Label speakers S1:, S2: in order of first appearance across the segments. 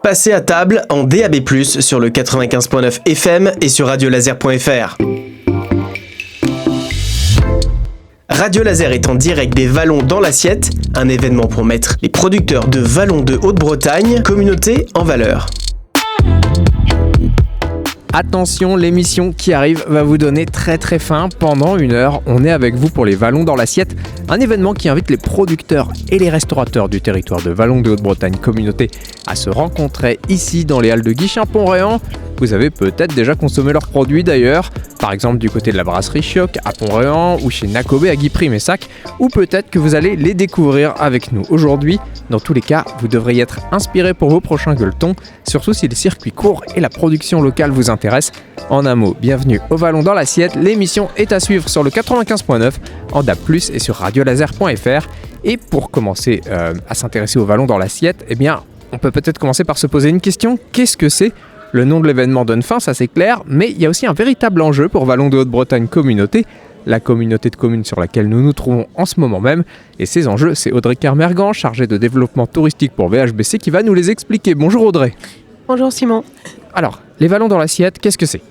S1: Passez à table en DAB+, sur le 95.9 FM et sur radiolaser.fr. Radio Laser est en direct des Vallons dans l'assiette, un événement pour mettre les producteurs de vallons de Haute-Bretagne, communauté en valeur.
S2: Attention, l'émission qui arrive va vous donner très faim. Pendant 1 heure, on est avec vous pour les Vallons dans l'assiette, un événement qui invite les producteurs et les restaurateurs du territoire de Vallons de Haute-Bretagne communauté à se rencontrer ici dans les halles de Guichen-Pont-Réan. Vous avez peut-être déjà consommé leurs produits d'ailleurs, par exemple du côté de la brasserie Choc à Pont-Réan ou chez Nacobé à Guipry-Messac, ou peut-être que vous allez les découvrir avec nous aujourd'hui. Dans tous les cas, vous devriez être inspiré pour vos prochains gueuletons, surtout si les circuits courts et la production locale vous intéressent. En un mot, bienvenue au Vallon dans l'assiette. L'émission est à suivre sur le 95.9, en DAB+, et sur radiolaser.fr. Et pour commencer à s'intéresser au Vallon dans l'assiette, eh bien, on peut peut-être commencer par se poser une question. Qu'est-ce que c'est ? Le nom de l'événement donne faim, ça c'est clair, mais il y a aussi un véritable enjeu pour Vallons de Haute-Bretagne communauté, la communauté de communes sur laquelle nous nous trouvons en ce moment même. Et ces enjeux, c'est Audrey Kermergan, chargée de développement touristique pour VHBC, qui va nous les expliquer. Bonjour Audrey.
S3: Bonjour Simon.
S2: Alors, les Vallons dans l'assiette, qu'est-ce que c'est ?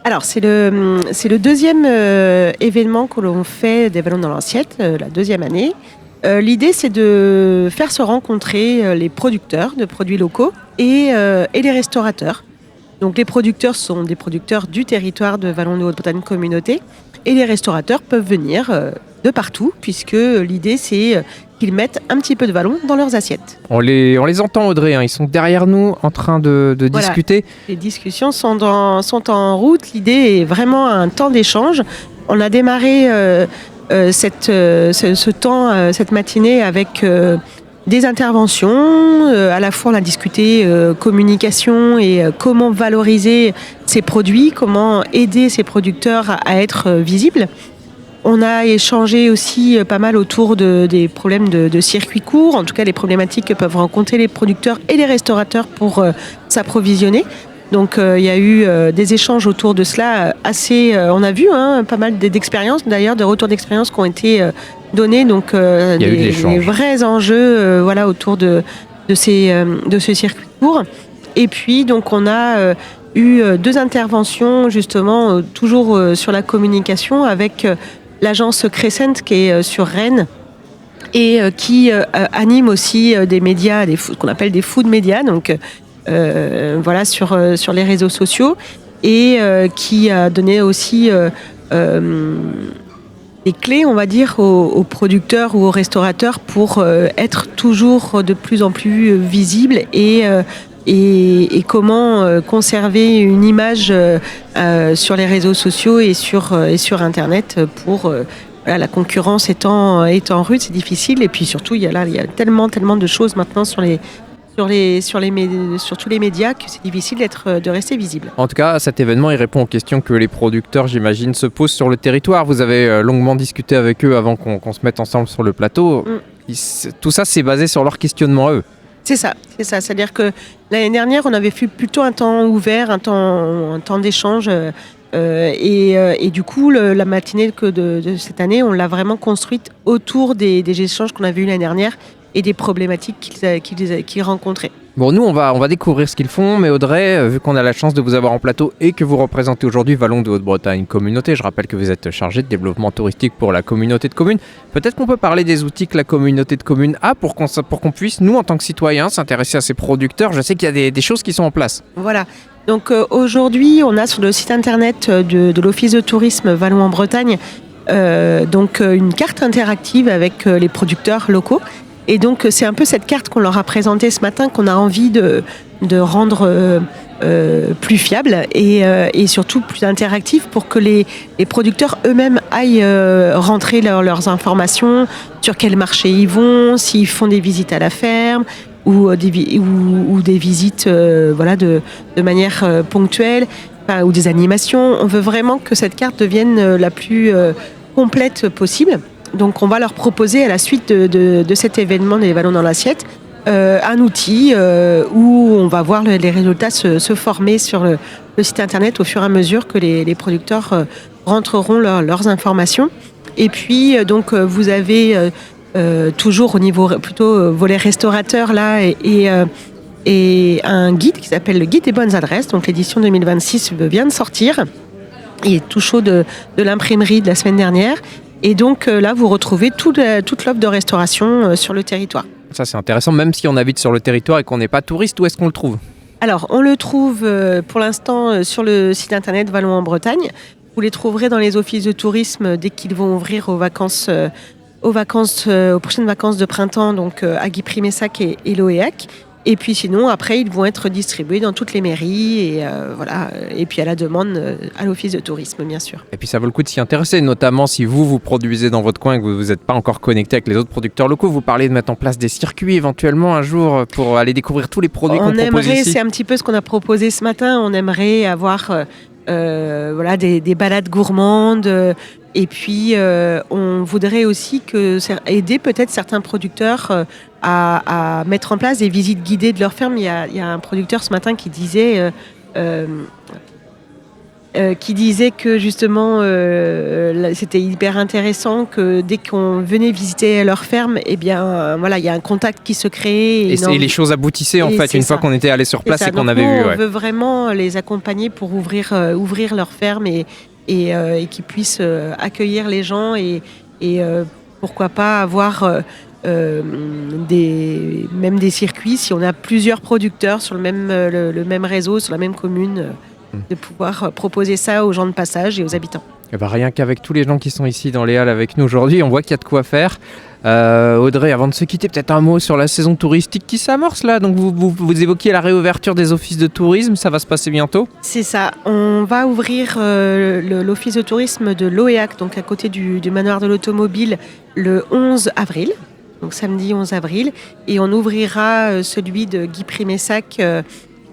S3: Alors, c'est le deuxième événement que l'on fait des Vallons dans l'assiette, la deuxième année. L'idée, c'est de faire se rencontrer les producteurs de produits locaux et les restaurateurs. Donc, les producteurs sont des producteurs du territoire de Vallons de Haute-Bretagne communauté et les restaurateurs peuvent venir de partout puisque l'idée, c'est qu'ils mettent un petit peu de vallon dans leurs assiettes. On les
S2: entend Audrey, ils sont derrière nous en train de voilà, discuter.
S3: Les discussions sont en route. L'idée est vraiment un temps d'échange. On a démarré cette matinée avec des interventions. À la fois, on a discuté communication et comment valoriser ces produits, comment aider ces producteurs à être visibles. On a échangé aussi pas mal autour des problèmes de circuits courts, en tout cas les problématiques que peuvent rencontrer les producteurs et les restaurateurs pour s'approvisionner. Donc il y a eu des échanges autour de cela assez... on a vu pas mal d'expériences, d'ailleurs, de retours d'expérience qui ont été donnés. Donc des vrais enjeux autour de ce circuit court. Et puis donc on a eu 2 interventions justement toujours sur la communication avec l'agence Crescent qui est sur Rennes et qui anime aussi des médias, qu'on appelle des food médias, donc sur les réseaux sociaux et qui a donné aussi des clés, on va dire, aux producteurs ou aux restaurateurs pour être toujours de plus en plus visibles et comment conserver une image sur les réseaux sociaux et sur Internet pour la concurrence étant rude, c'est difficile. Et puis surtout, il y a tellement de choses maintenant sur tous les médias que c'est difficile de rester visible.
S2: En tout cas, cet événement, il répond aux questions que les producteurs, j'imagine, se posent sur le territoire. Vous avez longuement discuté avec eux avant qu'on se mette ensemble sur le plateau. Tout ça, c'est basé sur leur questionnement à eux.
S3: C'est ça. C'est-à-dire que l'année dernière, on avait fait plutôt un temps ouvert, un temps d'échange. Et du coup, la matinée de cette année, on l'a vraiment construite autour des échanges qu'on avait eu l'année dernière et des problématiques qu'ils rencontraient.
S2: Bon, nous, on va découvrir ce qu'ils font, mais Audrey, vu qu'on a la chance de vous avoir en plateau et que vous représentez aujourd'hui Vallons de Haute-Bretagne communauté, je rappelle que vous êtes chargé de développement touristique pour la communauté de communes, peut-être qu'on peut parler des outils que la communauté de communes a pour qu'on puisse, nous, en tant que citoyens, s'intéresser à ces producteurs. Je sais qu'il y a des choses qui sont en place.
S3: Voilà. Donc aujourd'hui, on a sur le site internet de l'Office de tourisme Vallons en Bretagne une carte interactive avec les producteurs locaux. Et donc, c'est un peu cette carte qu'on leur a présentée ce matin qu'on a envie de rendre plus fiable et surtout plus interactif pour que les producteurs eux-mêmes aillent rentrer leurs informations sur quel marché ils vont, s'ils font des visites à la ferme ou des visites de manière ponctuelle ou des animations. On veut vraiment que cette carte devienne la plus complète possible. Donc on va leur proposer à la suite de cet événement des Vallons dans l'assiette un outil où on va voir les résultats se former sur le site internet au fur et à mesure que les producteurs rentreront leurs informations. Et puis donc vous avez toujours au niveau plutôt volet restaurateur là et et un guide qui s'appelle le Guide des bonnes adresses. Donc l'édition 2026 vient de sortir. Il est tout chaud de l'imprimerie de la semaine dernière. Et donc là, vous retrouvez toute l'offre de restauration sur le territoire.
S2: Ça, c'est intéressant, même si on habite sur le territoire et qu'on n'est pas touriste, où est-ce qu'on le trouve ?
S3: Alors, on le trouve pour l'instant sur le site internet Vallons en Bretagne. Vous les trouverez dans les offices de tourisme dès qu'ils vont ouvrir aux prochaines vacances de printemps, donc à Guipry-Messac et Loéac. Et puis sinon, après, ils vont être distribués dans toutes les mairies et voilà. Et puis à la demande à l'office de tourisme, bien sûr.
S2: Et puis ça vaut le coup de s'y intéresser, notamment si vous produisez dans votre coin et que vous n'êtes pas encore connecté avec les autres producteurs locaux. Vous parlez de mettre en place des circuits éventuellement un jour pour aller découvrir tous les produits qu'on propose ici.
S3: C'est un petit peu ce qu'on a proposé ce matin. On aimerait avoir des balades gourmandes. Et puis, on voudrait aussi aider peut-être certains producteurs à mettre en place des visites guidées de leur ferme. Il y a un producteur ce matin qui disait que justement c'était hyper intéressant que dès qu'on venait visiter leur ferme, il y a un contact qui se crée.
S2: Et les choses aboutissaient en fait une fois qu'on était allé sur place et qu'on avait vu.
S3: On veut vraiment les accompagner pour ouvrir leur ferme et qu'ils puissent accueillir les gens et pourquoi pas avoir des circuits si on a plusieurs producteurs sur le même réseau, sur la même commune, de pouvoir proposer ça aux gens de passage et aux habitants.
S2: Et rien qu'avec tous les gens qui sont ici dans les halles avec nous aujourd'hui, on voit qu'il y a de quoi faire. Audrey, avant de se quitter, peut-être un mot sur la saison touristique qui s'amorce là. Donc vous évoquiez la réouverture des offices de tourisme, ça va se passer bientôt ?
S3: C'est ça, on va ouvrir l'office de tourisme de Loéac, donc à côté du manoir de l'automobile, le 11 avril. Donc samedi 11 avril. Et on ouvrira celui de Guipry-Messac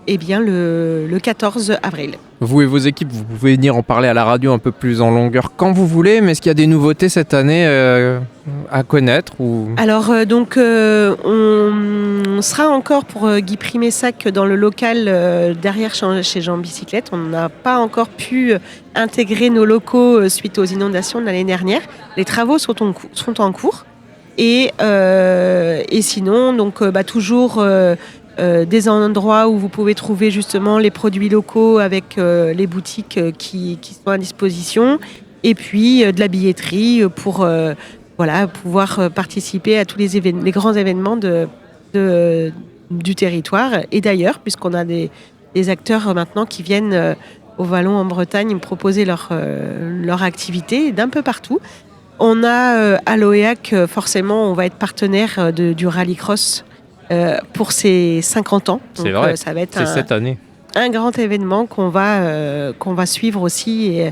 S3: le 14 avril.
S2: Vous et vos équipes, vous pouvez venir en parler à la radio un peu plus en longueur quand vous voulez, mais est-ce qu'il y a des nouveautés cette année à connaître
S3: Alors, on sera encore pour Guipry-Messac dans le local derrière chez Jean Bicyclette. On n'a pas encore pu intégrer nos locaux suite aux inondations de l'année dernière. Les travaux sont en cours. Et sinon, donc, toujours... des endroits où vous pouvez trouver justement les produits locaux avec les boutiques qui sont à disposition et puis de la billetterie pour pouvoir participer à tous les grands événements du territoire et d'ailleurs puisqu'on a des acteurs maintenant qui viennent au Vallon en Bretagne proposer leur activité d'un peu partout. On a à Loéac, forcément, on va être partenaire du rallycross pour ses 50 ans.
S2: C'est vrai,
S3: ça va être
S2: cette année.
S3: Un grand événement qu'on va suivre aussi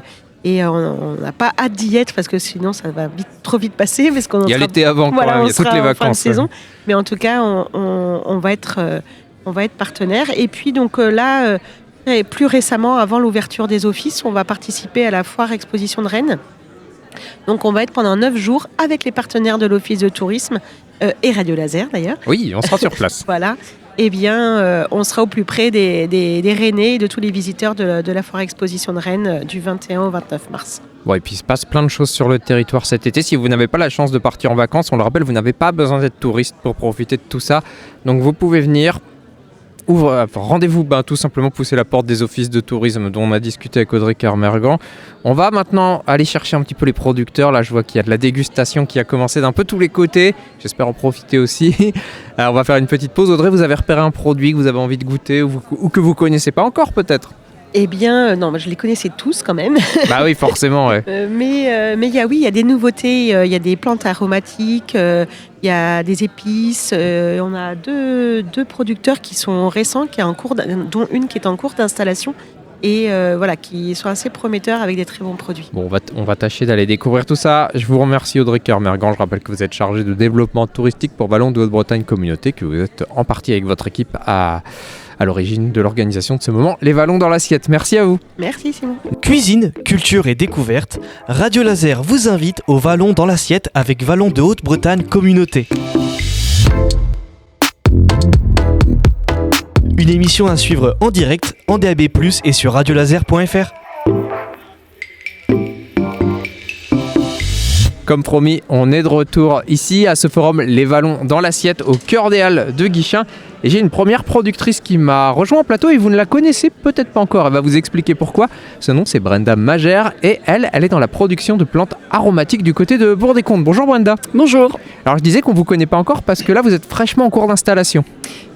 S3: et on n'a pas hâte d'y être parce que sinon ça va trop vite passer. Parce
S2: il y a l'été avant, il y a toutes les vacances.
S3: Fin de saison. Mais en tout cas, on va être partenaire. Et puis donc là, plus récemment, avant l'ouverture des offices, on va participer à la foire exposition de Rennes. Donc on va être pendant 9 jours avec les partenaires de l'office de tourisme et Radio Laser d'ailleurs.
S2: Oui, on sera sur place.
S3: Voilà. On sera au plus près des Rennais et de tous les visiteurs de la foire exposition de Rennes du 21 au 29 mars.
S2: Bon, et puis il se passe plein de choses sur le territoire cet été. Si vous n'avez pas la chance de partir en vacances, on le rappelle, vous n'avez pas besoin d'être touriste pour profiter de tout ça. Donc vous pouvez venir. Rendez-vous tout simplement pousser la porte des offices de tourisme dont on a discuté avec Audrey Kermergan. On va maintenant aller chercher un petit peu les producteurs. Là, je vois qu'il y a de la dégustation qui a commencé d'un peu tous les côtés. J'espère en profiter aussi. Alors, on va faire une petite pause. Audrey, vous avez repéré un produit que vous avez envie de goûter ou que vous connaissez pas encore peut-être ?
S3: Eh bien, non, je les connaissais tous quand même.
S2: Bah oui, forcément, ouais.
S3: Mais il y a des nouveautés. Il y a des plantes aromatiques, il y a des épices. On a deux producteurs qui sont récents, dont une qui est en cours d'installation. Et qui sont assez prometteurs avec des très bons produits. Bon,
S2: on va tâcher d'aller découvrir tout ça. Je vous remercie Audrey Kermergan. Je rappelle que vous êtes chargée de développement touristique pour Vallons de Haute-Bretagne Communauté, que vous êtes en partie avec votre équipe à l'origine de l'organisation de ce moment, les Vallons dans l'assiette. Merci à vous.
S3: Merci Simon.
S1: Cuisine, culture et découverte, Radio Laser vous invite au Vallons dans l'assiette avec Vallons de Haute-Bretagne Communauté. Une émission à suivre en direct, en DAB+, et sur radiolaser.fr.
S2: Comme promis, on est de retour ici à ce forum Les Vallons dans l'assiette au cœur des Halles de Guichen. Et j'ai une première productrice qui m'a rejoint en plateau et vous ne la connaissez peut-être pas encore. Elle va vous expliquer pourquoi. Son nom, c'est Brenda Magère et elle est dans la production de plantes aromatiques du côté de Bourg-des-Comtes. Bonjour Brenda.
S4: Bonjour.
S2: Alors je disais qu'on ne vous connaît pas encore parce que là vous êtes fraîchement en cours d'installation.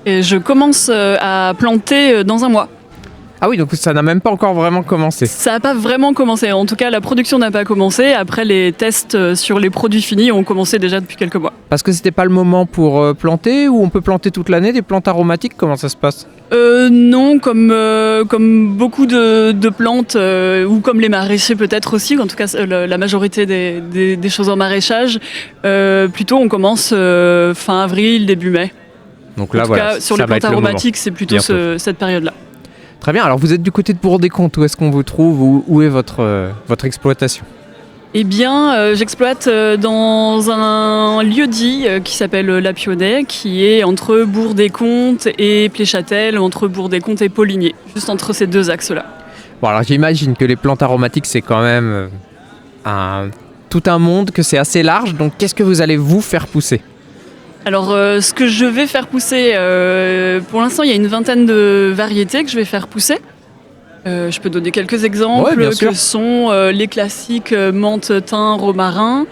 S4: Et je commence à planter dans un mois.
S2: Ah oui, donc ça n'a même pas encore vraiment commencé.
S4: Ça n'a pas vraiment commencé. En tout cas, la production n'a pas commencé. Après, les tests sur les produits finis ont commencé déjà depuis quelques mois.
S2: Parce que c'était pas le moment pour planter ou on peut planter toute l'année des plantes aromatiques? Comment ça se passe?
S4: Non, comme beaucoup de plantes, ou comme les maraîchers peut-être aussi, en tout cas la majorité des choses en maraîchage, plutôt on commence fin avril, début mai.
S2: Donc là,
S4: en tout cas, sur les plantes aromatiques, c'est plutôt cette période-là.
S2: Très bien, alors vous êtes du côté de Bourg-des-Comtes, où est-ce qu'on vous trouve, où est votre exploitation?
S4: Eh bien, j'exploite dans un lieu-dit qui s'appelle La Pionnet, qui est entre Bourg-des-Comtes et Pléchâtel, entre Bourg-des-Comtes et Poligné, juste entre ces deux axes-là.
S2: Bon, alors j'imagine que les plantes aromatiques, c'est quand même tout un monde, que c'est assez large, donc qu'est-ce que vous allez vous faire pousser?
S4: Alors, ce que je vais faire pousser, pour l'instant, il y a une vingtaine de variétés que je vais faire pousser. Je peux donner quelques exemples, que sont les classiques menthe, thym, romarin,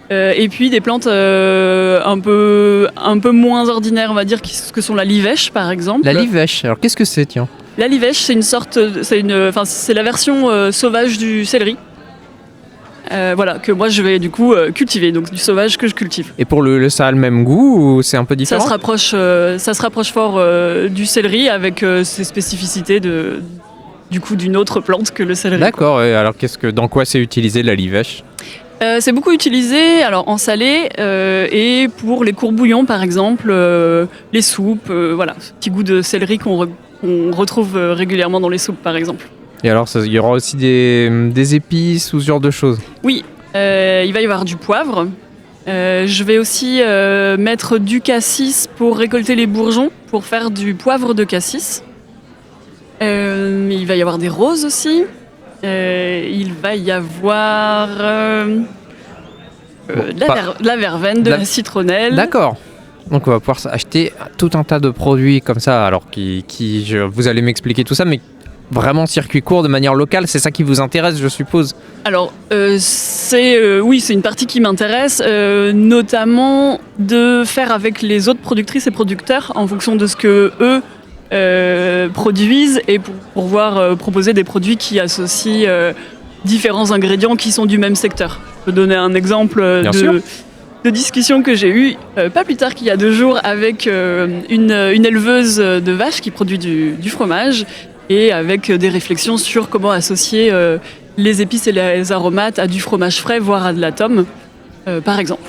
S4: et puis des plantes un peu moins ordinaires, on va dire, que sont la livèche, par exemple.
S2: La livèche, alors qu'est-ce que c'est, tiens?
S4: La livèche, c'est la version sauvage du céleri. Voilà, que moi je vais du coup cultiver, donc du sauvage que je cultive.
S2: Et pour ça a le même goût ou c'est un peu différent?
S4: Ça se rapproche fort du céleri avec ses spécificités du coup d'une autre plante que le céleri.
S2: D'accord, et alors dans quoi c'est utilisé la livèche?
S4: C'est beaucoup utilisé en salé et pour les courbouillons par exemple, les soupes, voilà, ce petit goût de céleri qu'on retrouve régulièrement dans les soupes par exemple.
S2: Et alors, il y aura aussi des épices ou ce genre de choses? Oui,
S4: il va y avoir du poivre. Je vais aussi mettre du cassis pour récolter les bourgeons, pour faire du poivre de cassis. Il va y avoir des roses aussi. Il va y avoir de la verveine, de la citronnelle.
S2: D'accord. Donc on va pouvoir acheter tout un tas de produits comme ça. Alors vous allez m'expliquer tout ça, mais vraiment circuit court de manière locale, c'est ça qui vous intéresse, je suppose? Alors, c'est une partie qui m'intéresse, notamment de faire avec les autres productrices et producteurs en fonction de ce que eux produisent et pour pouvoir proposer des produits qui associent différents ingrédients qui sont du même secteur. Je peux donner un exemple de discussion que j'ai eue pas plus tard qu'il y a 2 jours avec une éleveuse de vaches qui produit du fromage, et avec des réflexions sur comment associer les épices et les aromates à du fromage frais, voire à de la tome, par exemple.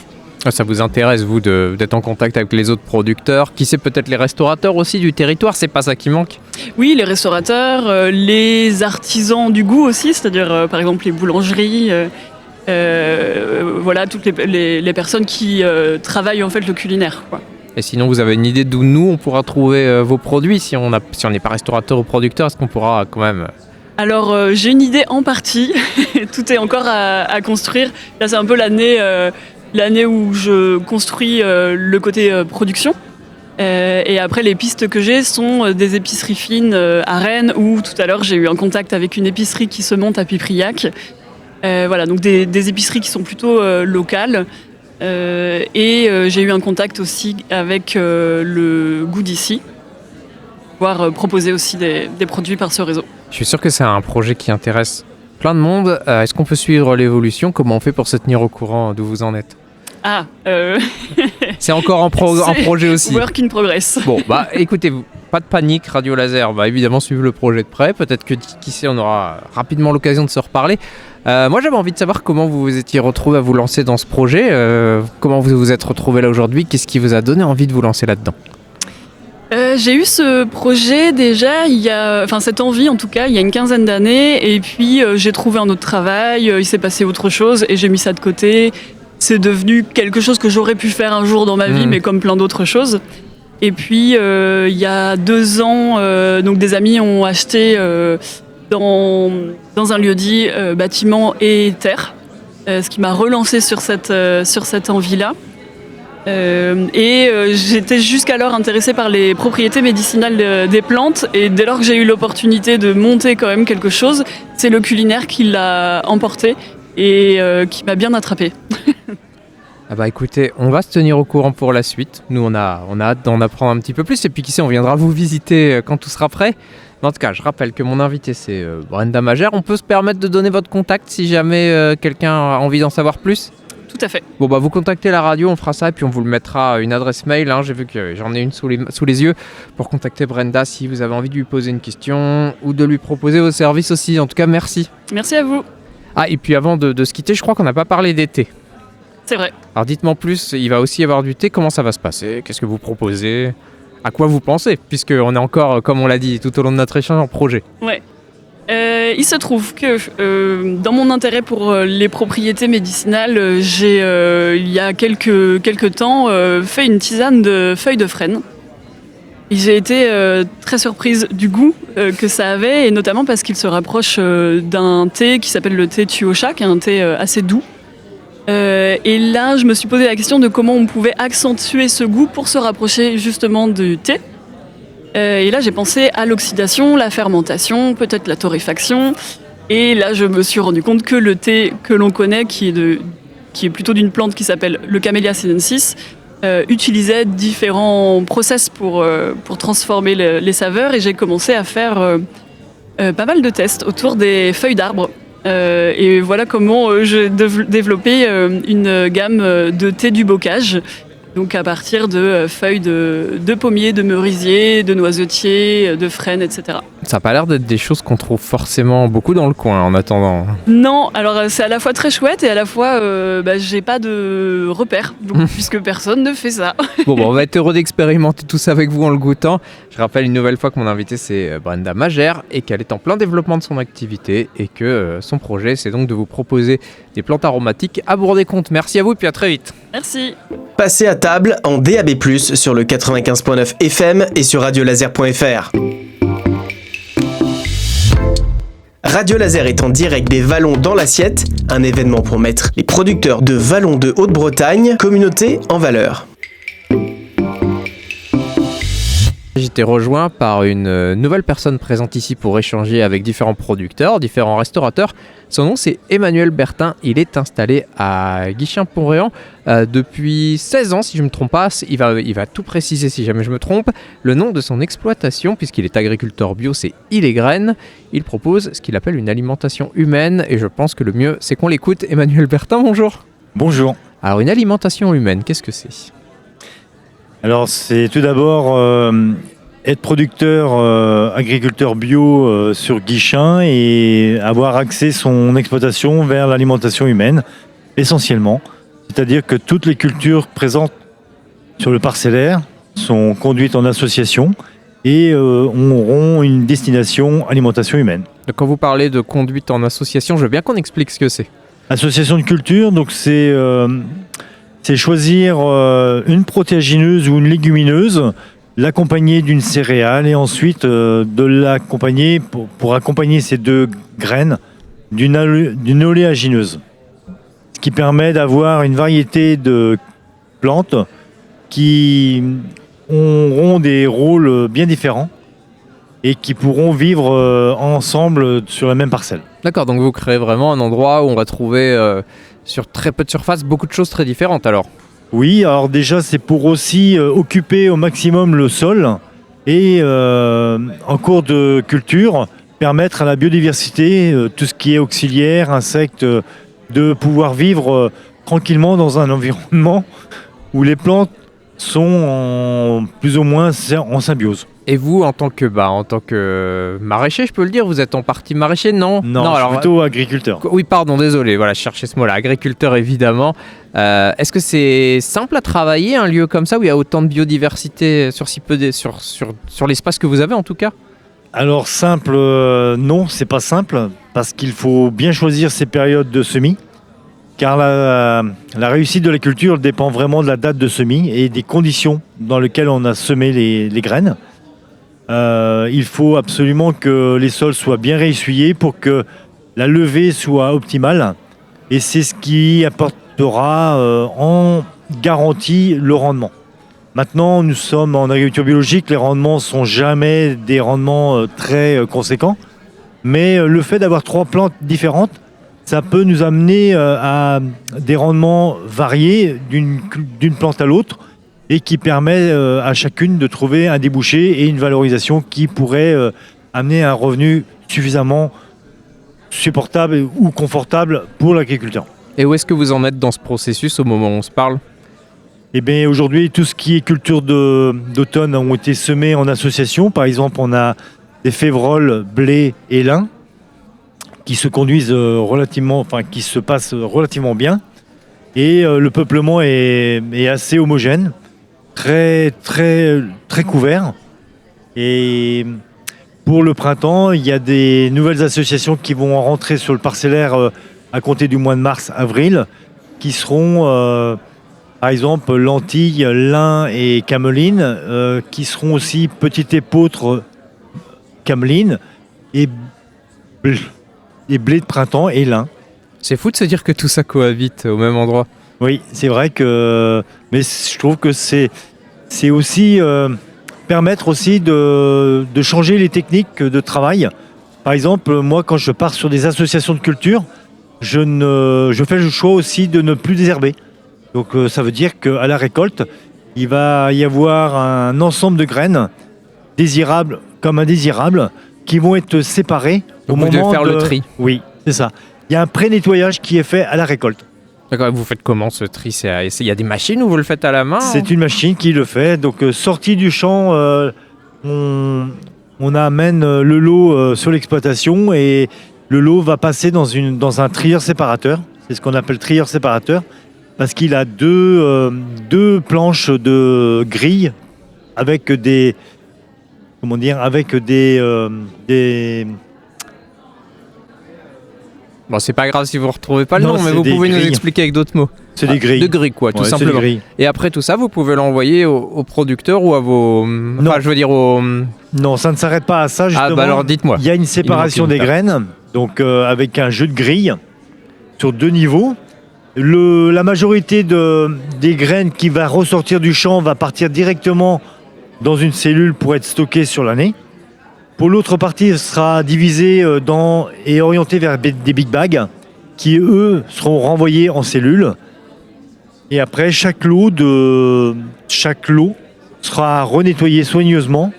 S2: Ça vous intéresse, vous, d'être en contact avec les autres producteurs, qui sait peut-être les restaurateurs aussi du territoire, c'est pas ça qui manque?
S4: Oui, les restaurateurs, les artisans du goût aussi, c'est-à-dire par exemple les boulangeries, voilà, toutes les personnes qui travaillent en fait le culinaire, quoi.
S2: Et sinon, vous avez une idée d'où nous, on pourra trouver vos produits? Si on n'est pas restaurateur ou producteur, est-ce qu'on pourra quand même...
S4: Alors, j'ai une idée en partie. Tout est encore à construire. Là, c'est un peu l'année où je construis le côté production. Et après, les pistes que j'ai sont des épiceries fines à Rennes, où tout à l'heure, j'ai eu un contact avec une épicerie qui se monte à Pipriac. Voilà, donc des épiceries qui sont plutôt locales. Et j'ai eu un contact aussi avec le goût d'ici, pouvoir proposer aussi des produits par ce réseau.
S2: Je suis sûr que c'est un projet qui intéresse plein de monde. Est-ce qu'on peut suivre l'évolution? Comment on fait pour se tenir au courant d'où vous en êtes? C'est encore en projet aussi.
S4: Work in progress.
S2: Bon, écoutez-vous, pas de panique, Radio Laser va évidemment suivre le projet de près. Peut-être que, qui sait, on aura rapidement l'occasion de se reparler. Moi, j'avais envie de savoir comment vous vous étiez retrouvé à vous lancer dans ce projet. Comment vous vous êtes retrouvé là aujourd'hui? Qu'est-ce qui vous a donné envie de vous lancer là-dedans?
S4: J'ai eu ce projet déjà, cette envie en tout cas, il y a une 15aine d'années. Et puis, j'ai trouvé un autre travail, il s'est passé autre chose et j'ai mis ça de côté. C'est devenu quelque chose que j'aurais pu faire un jour dans ma vie, mais comme plein d'autres choses. Et puis, il y a 2 ans, donc des amis ont acheté... dans un lieu-dit bâtiment et terre. ce qui m'a relancé sur cette envie-là. J'étais jusqu'alors intéressée par les propriétés médicinales des plantes, et dès lors que j'ai eu l'opportunité de monter quand même quelque chose, c'est le culinaire qui l'a emporté et qui m'a bien attrapée.
S2: Ah bah écoutez, on va se tenir au courant pour la suite. Nous, on a hâte d'en apprendre un petit peu plus, et puis qui sait, on viendra vous visiter quand tout sera prêt. Mais en tout cas, je rappelle que mon invité, c'est Brenda Magère. On peut se permettre de donner votre contact si jamais quelqu'un a envie d'en savoir plus ?
S4: Tout à fait.
S2: Bon bah vous contactez la radio, on fera ça, et puis on vous le mettra une adresse mail, hein. J'ai vu que j'en ai une sous les yeux pour contacter Brenda si vous avez envie de lui poser une question ou de lui proposer vos services aussi. En tout cas, merci.
S4: Merci à vous.
S2: Ah, et puis avant de se quitter, je crois qu'on n'a pas parlé des thés.
S4: C'est vrai.
S2: Alors dites-moi plus, il va aussi y avoir du thé, comment ça va se passer ? Qu'est-ce que vous proposez ? À quoi vous pensez ? Puisqu'on est encore, comme on l'a dit tout au long de notre échange, en projet.
S4: Ouais. Il se trouve que dans mon intérêt pour les propriétés médicinales, j'ai il y a quelques temps fait une tisane de feuilles de frêne. Et j'ai été très surprise du goût que ça avait, et notamment parce qu'il se rapproche d'un thé qui s'appelle le thé Tuocha, qui est un thé assez doux. Et là, je me suis posé la question de comment on pouvait accentuer ce goût pour se rapprocher justement du thé. Et là, j'ai pensé à l'oxydation, la fermentation, peut-être la torréfaction. Et là, je me suis rendu compte que le thé que l'on connaît, qui est plutôt d'une plante qui s'appelle le Camellia sinensis, utilisait différents process pour transformer les saveurs. Et j'ai commencé à faire pas mal de tests autour des feuilles d'arbres. Et voilà comment j'ai développé une gamme de thé du bocage. Donc à partir de feuilles de pommier, de merisier, de noisetier, de frêne, etc.
S2: Ça n'a pas l'air d'être des choses qu'on trouve forcément beaucoup dans le coin en attendant.
S4: Non, alors c'est à la fois très chouette et à la fois j'ai pas de repères, puisque personne ne fait ça.
S2: Bon, on va être heureux d'expérimenter tout ça avec vous en le goûtant. Je rappelle une nouvelle fois que mon invité c'est Brenda Magère et qu'elle est en plein développement de son activité et que son projet c'est donc de vous proposer des plantes aromatiques à Bourg-des-Comptes. Merci à vous et puis à très vite.
S4: Merci.
S1: Passez à table en DAB+, sur le 95.9 FM et sur radiolaser.fr. Radio Laser est en direct des Vallons dans l'assiette, un événement pour mettre les producteurs de vallons de Haute-Bretagne, communauté en valeur.
S2: J'étais rejoint par une nouvelle personne présente ici pour échanger avec différents producteurs, différents restaurateurs. Son nom c'est Emmanuel Bertin, il est installé à Guichen-Pont-Réan depuis 16 ans si je ne me trompe pas. Il va tout préciser si jamais je me trompe. Le nom de son exploitation, puisqu'il est agriculteur bio, c'est Illégraines. Il propose ce qu'il appelle une alimentation humaine et je pense que le mieux c'est qu'on l'écoute. Emmanuel Bertin, bonjour.
S5: Bonjour.
S2: Alors une alimentation humaine, qu'est-ce que c'est ?
S5: Alors c'est tout d'abord être producteur, agriculteur bio sur Guichen et avoir axé son exploitation vers l'alimentation humaine essentiellement. C'est-à-dire que toutes les cultures présentes sur le parcellaire sont conduites en association et auront une destination alimentation humaine.
S2: Quand vous parlez de conduite en association, je veux bien qu'on explique ce que c'est.
S5: Association de culture, donc c'est choisir une protéagineuse ou une légumineuse, l'accompagner d'une céréale et ensuite de l'accompagner pour accompagner ces deux graines d'une oléagineuse. Ce qui permet d'avoir une variété de plantes qui auront des rôles bien différents et qui pourront vivre ensemble sur la même parcelle.
S2: D'accord, donc vous créez vraiment un endroit où on va trouver sur très peu de surface beaucoup de choses très différentes alors.
S5: Oui, alors déjà c'est pour aussi occuper au maximum le sol et en cours de culture permettre à la biodiversité, tout ce qui est auxiliaire, insectes, de pouvoir vivre tranquillement dans un environnement où les plantes sont plus ou moins en symbiose.
S2: Et vous, en tant que maraîcher, je peux le dire, vous êtes en partie maraîcher, non?
S5: Non, je suis plutôt agriculteur.
S2: Oui, pardon, désolé, voilà, je cherchais ce mot-là, agriculteur évidemment. Est-ce que c'est simple à travailler, un lieu comme ça, où il y a autant de biodiversité sur si peu sur l'espace que vous avez en tout cas?
S5: Alors simple, non, c'est pas simple, parce qu'il faut bien choisir ses périodes de semis, car la réussite de la culture dépend vraiment de la date de semis et des conditions dans lesquelles on a semé les graines. Il faut absolument que les sols soient bien réessuyés pour que la levée soit optimale et c'est ce qui apportera en garantie le rendement. Maintenant, nous sommes en agriculture biologique, les rendements ne sont jamais des rendements très conséquents, mais le fait d'avoir 3 plantes différentes, ça peut nous amener à des rendements variés d'une plante à l'autre et qui permet à chacune de trouver un débouché et une valorisation qui pourrait amener un revenu suffisamment supportable ou confortable pour l'agriculteur.
S2: Et où est-ce que vous en êtes dans ce processus au moment où on se parle ?
S5: Eh bien, aujourd'hui, tout ce qui est culture d'automne ont été semés en association. Par exemple, on a des févroles, blé et lin qui se conduisent qui se passent relativement bien. Et le peuplement est assez homogène, très, très, très couvert. Et pour le printemps, il y a des nouvelles associations qui vont rentrer sur le parcellaire à compter du mois de mars-avril, qui seront... par exemple, lentilles, lin et cameline, qui seront aussi petite épeautre cameline et blé de printemps et lin.
S2: C'est fou de se dire que tout ça cohabite au même endroit.
S5: Oui, c'est vrai que... Mais je trouve que c'est aussi permettre aussi de changer les techniques de travail. Par exemple, moi, quand je pars sur des associations de culture, je fais le choix aussi de ne plus désherber. Donc ça veut dire qu'à la récolte, il va y avoir un ensemble de graines, désirables comme indésirables, qui vont être séparées au
S2: Donc vous
S5: moment
S2: devez faire le tri.
S5: Oui, c'est ça. Il y a un pré-nettoyage qui est fait à la récolte.
S2: D'accord, vous faites comment ce tri ? Il y a des machines ou vous le faites à la main ?
S5: C'est une machine qui le fait. Donc sorti du champ, on amène le lot sur l'exploitation et le lot va passer dans un trieur séparateur. C'est ce qu'on appelle trieur séparateur. Parce qu'il a deux planches de grille avec des
S2: Bon, c'est pas grave si vous ne retrouvez pas le
S5: Non,
S2: nom, mais
S5: c'est
S2: vous
S5: des
S2: pouvez nous
S5: grilles.
S2: expliquer avec d'autres mots.
S5: C'est des grilles.
S2: De grilles, quoi, tout
S5: Ouais, c'est des
S2: simplement.
S5: grilles.
S2: Et après tout ça, vous pouvez l'envoyer aux producteurs ou à vos... Enfin, je veux dire aux...
S5: Non, ça ne s'arrête pas à ça, justement.
S2: Ah, bah alors dites-moi.
S5: Il y a une séparation
S2: Il
S5: des
S2: manque une
S5: graines, donc avec un jeu de grille sur 2 niveaux. La majorité des graines qui va ressortir du champ va partir directement dans une cellule pour être stockée sur l'année. Pour l'autre partie, elle sera divisée et orientée vers des big bags qui, eux, seront renvoyés en cellules. Et après, chaque lot sera renettoyé soigneusement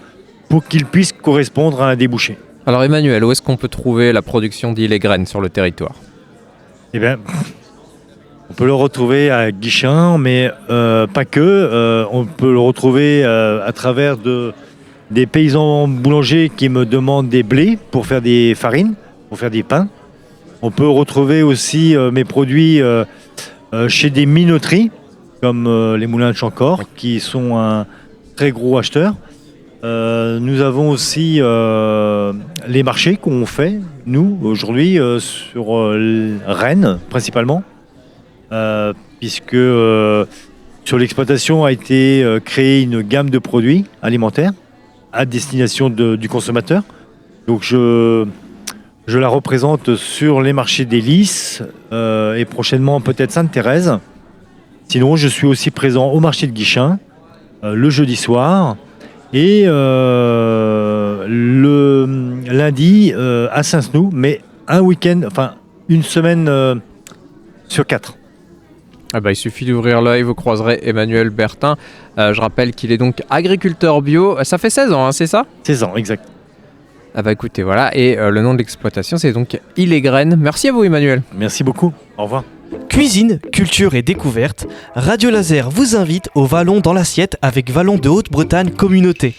S5: pour qu'il puisse correspondre à un débouché.
S2: Alors Emmanuel, où est-ce qu'on peut trouver la production d'Île et Graines sur le territoire ?
S5: Eh bien, on peut le retrouver à Guichen, mais pas que. On peut le retrouver à travers des paysans boulangers qui me demandent des blés pour faire des farines, pour faire des pains. On peut retrouver aussi mes produits chez des minoteries, comme les Moulins de Chancor, qui sont un très gros acheteur. Nous avons aussi les marchés qu'on fait, nous, aujourd'hui, sur Rennes, principalement, puisque sur l'exploitation a été créée une gamme de produits alimentaires à destination du consommateur. Donc je la représente sur les marchés des Lys et prochainement peut-être Sainte-Thérèse. Sinon, je suis aussi présent au marché de Guichen le jeudi soir et le lundi à Saint-Snou, mais un week-end, enfin une semaine sur 4.
S2: Ah bah, il suffit d'ouvrir l'œil, vous croiserez Emmanuel Bertin. Je rappelle qu'il est donc agriculteur bio. Ça fait 16 ans, hein, c'est ça ?
S5: 16 ans, exact.
S2: Ah bah écoutez, voilà. Et le nom de l'exploitation, c'est donc Île et Graines. Merci à vous, Emmanuel.
S5: Merci beaucoup. Au revoir.
S1: Cuisine, culture et découverte, Radio Laser vous invite au Vallon dans l'assiette avec Vallon de Haute-Bretagne Communauté.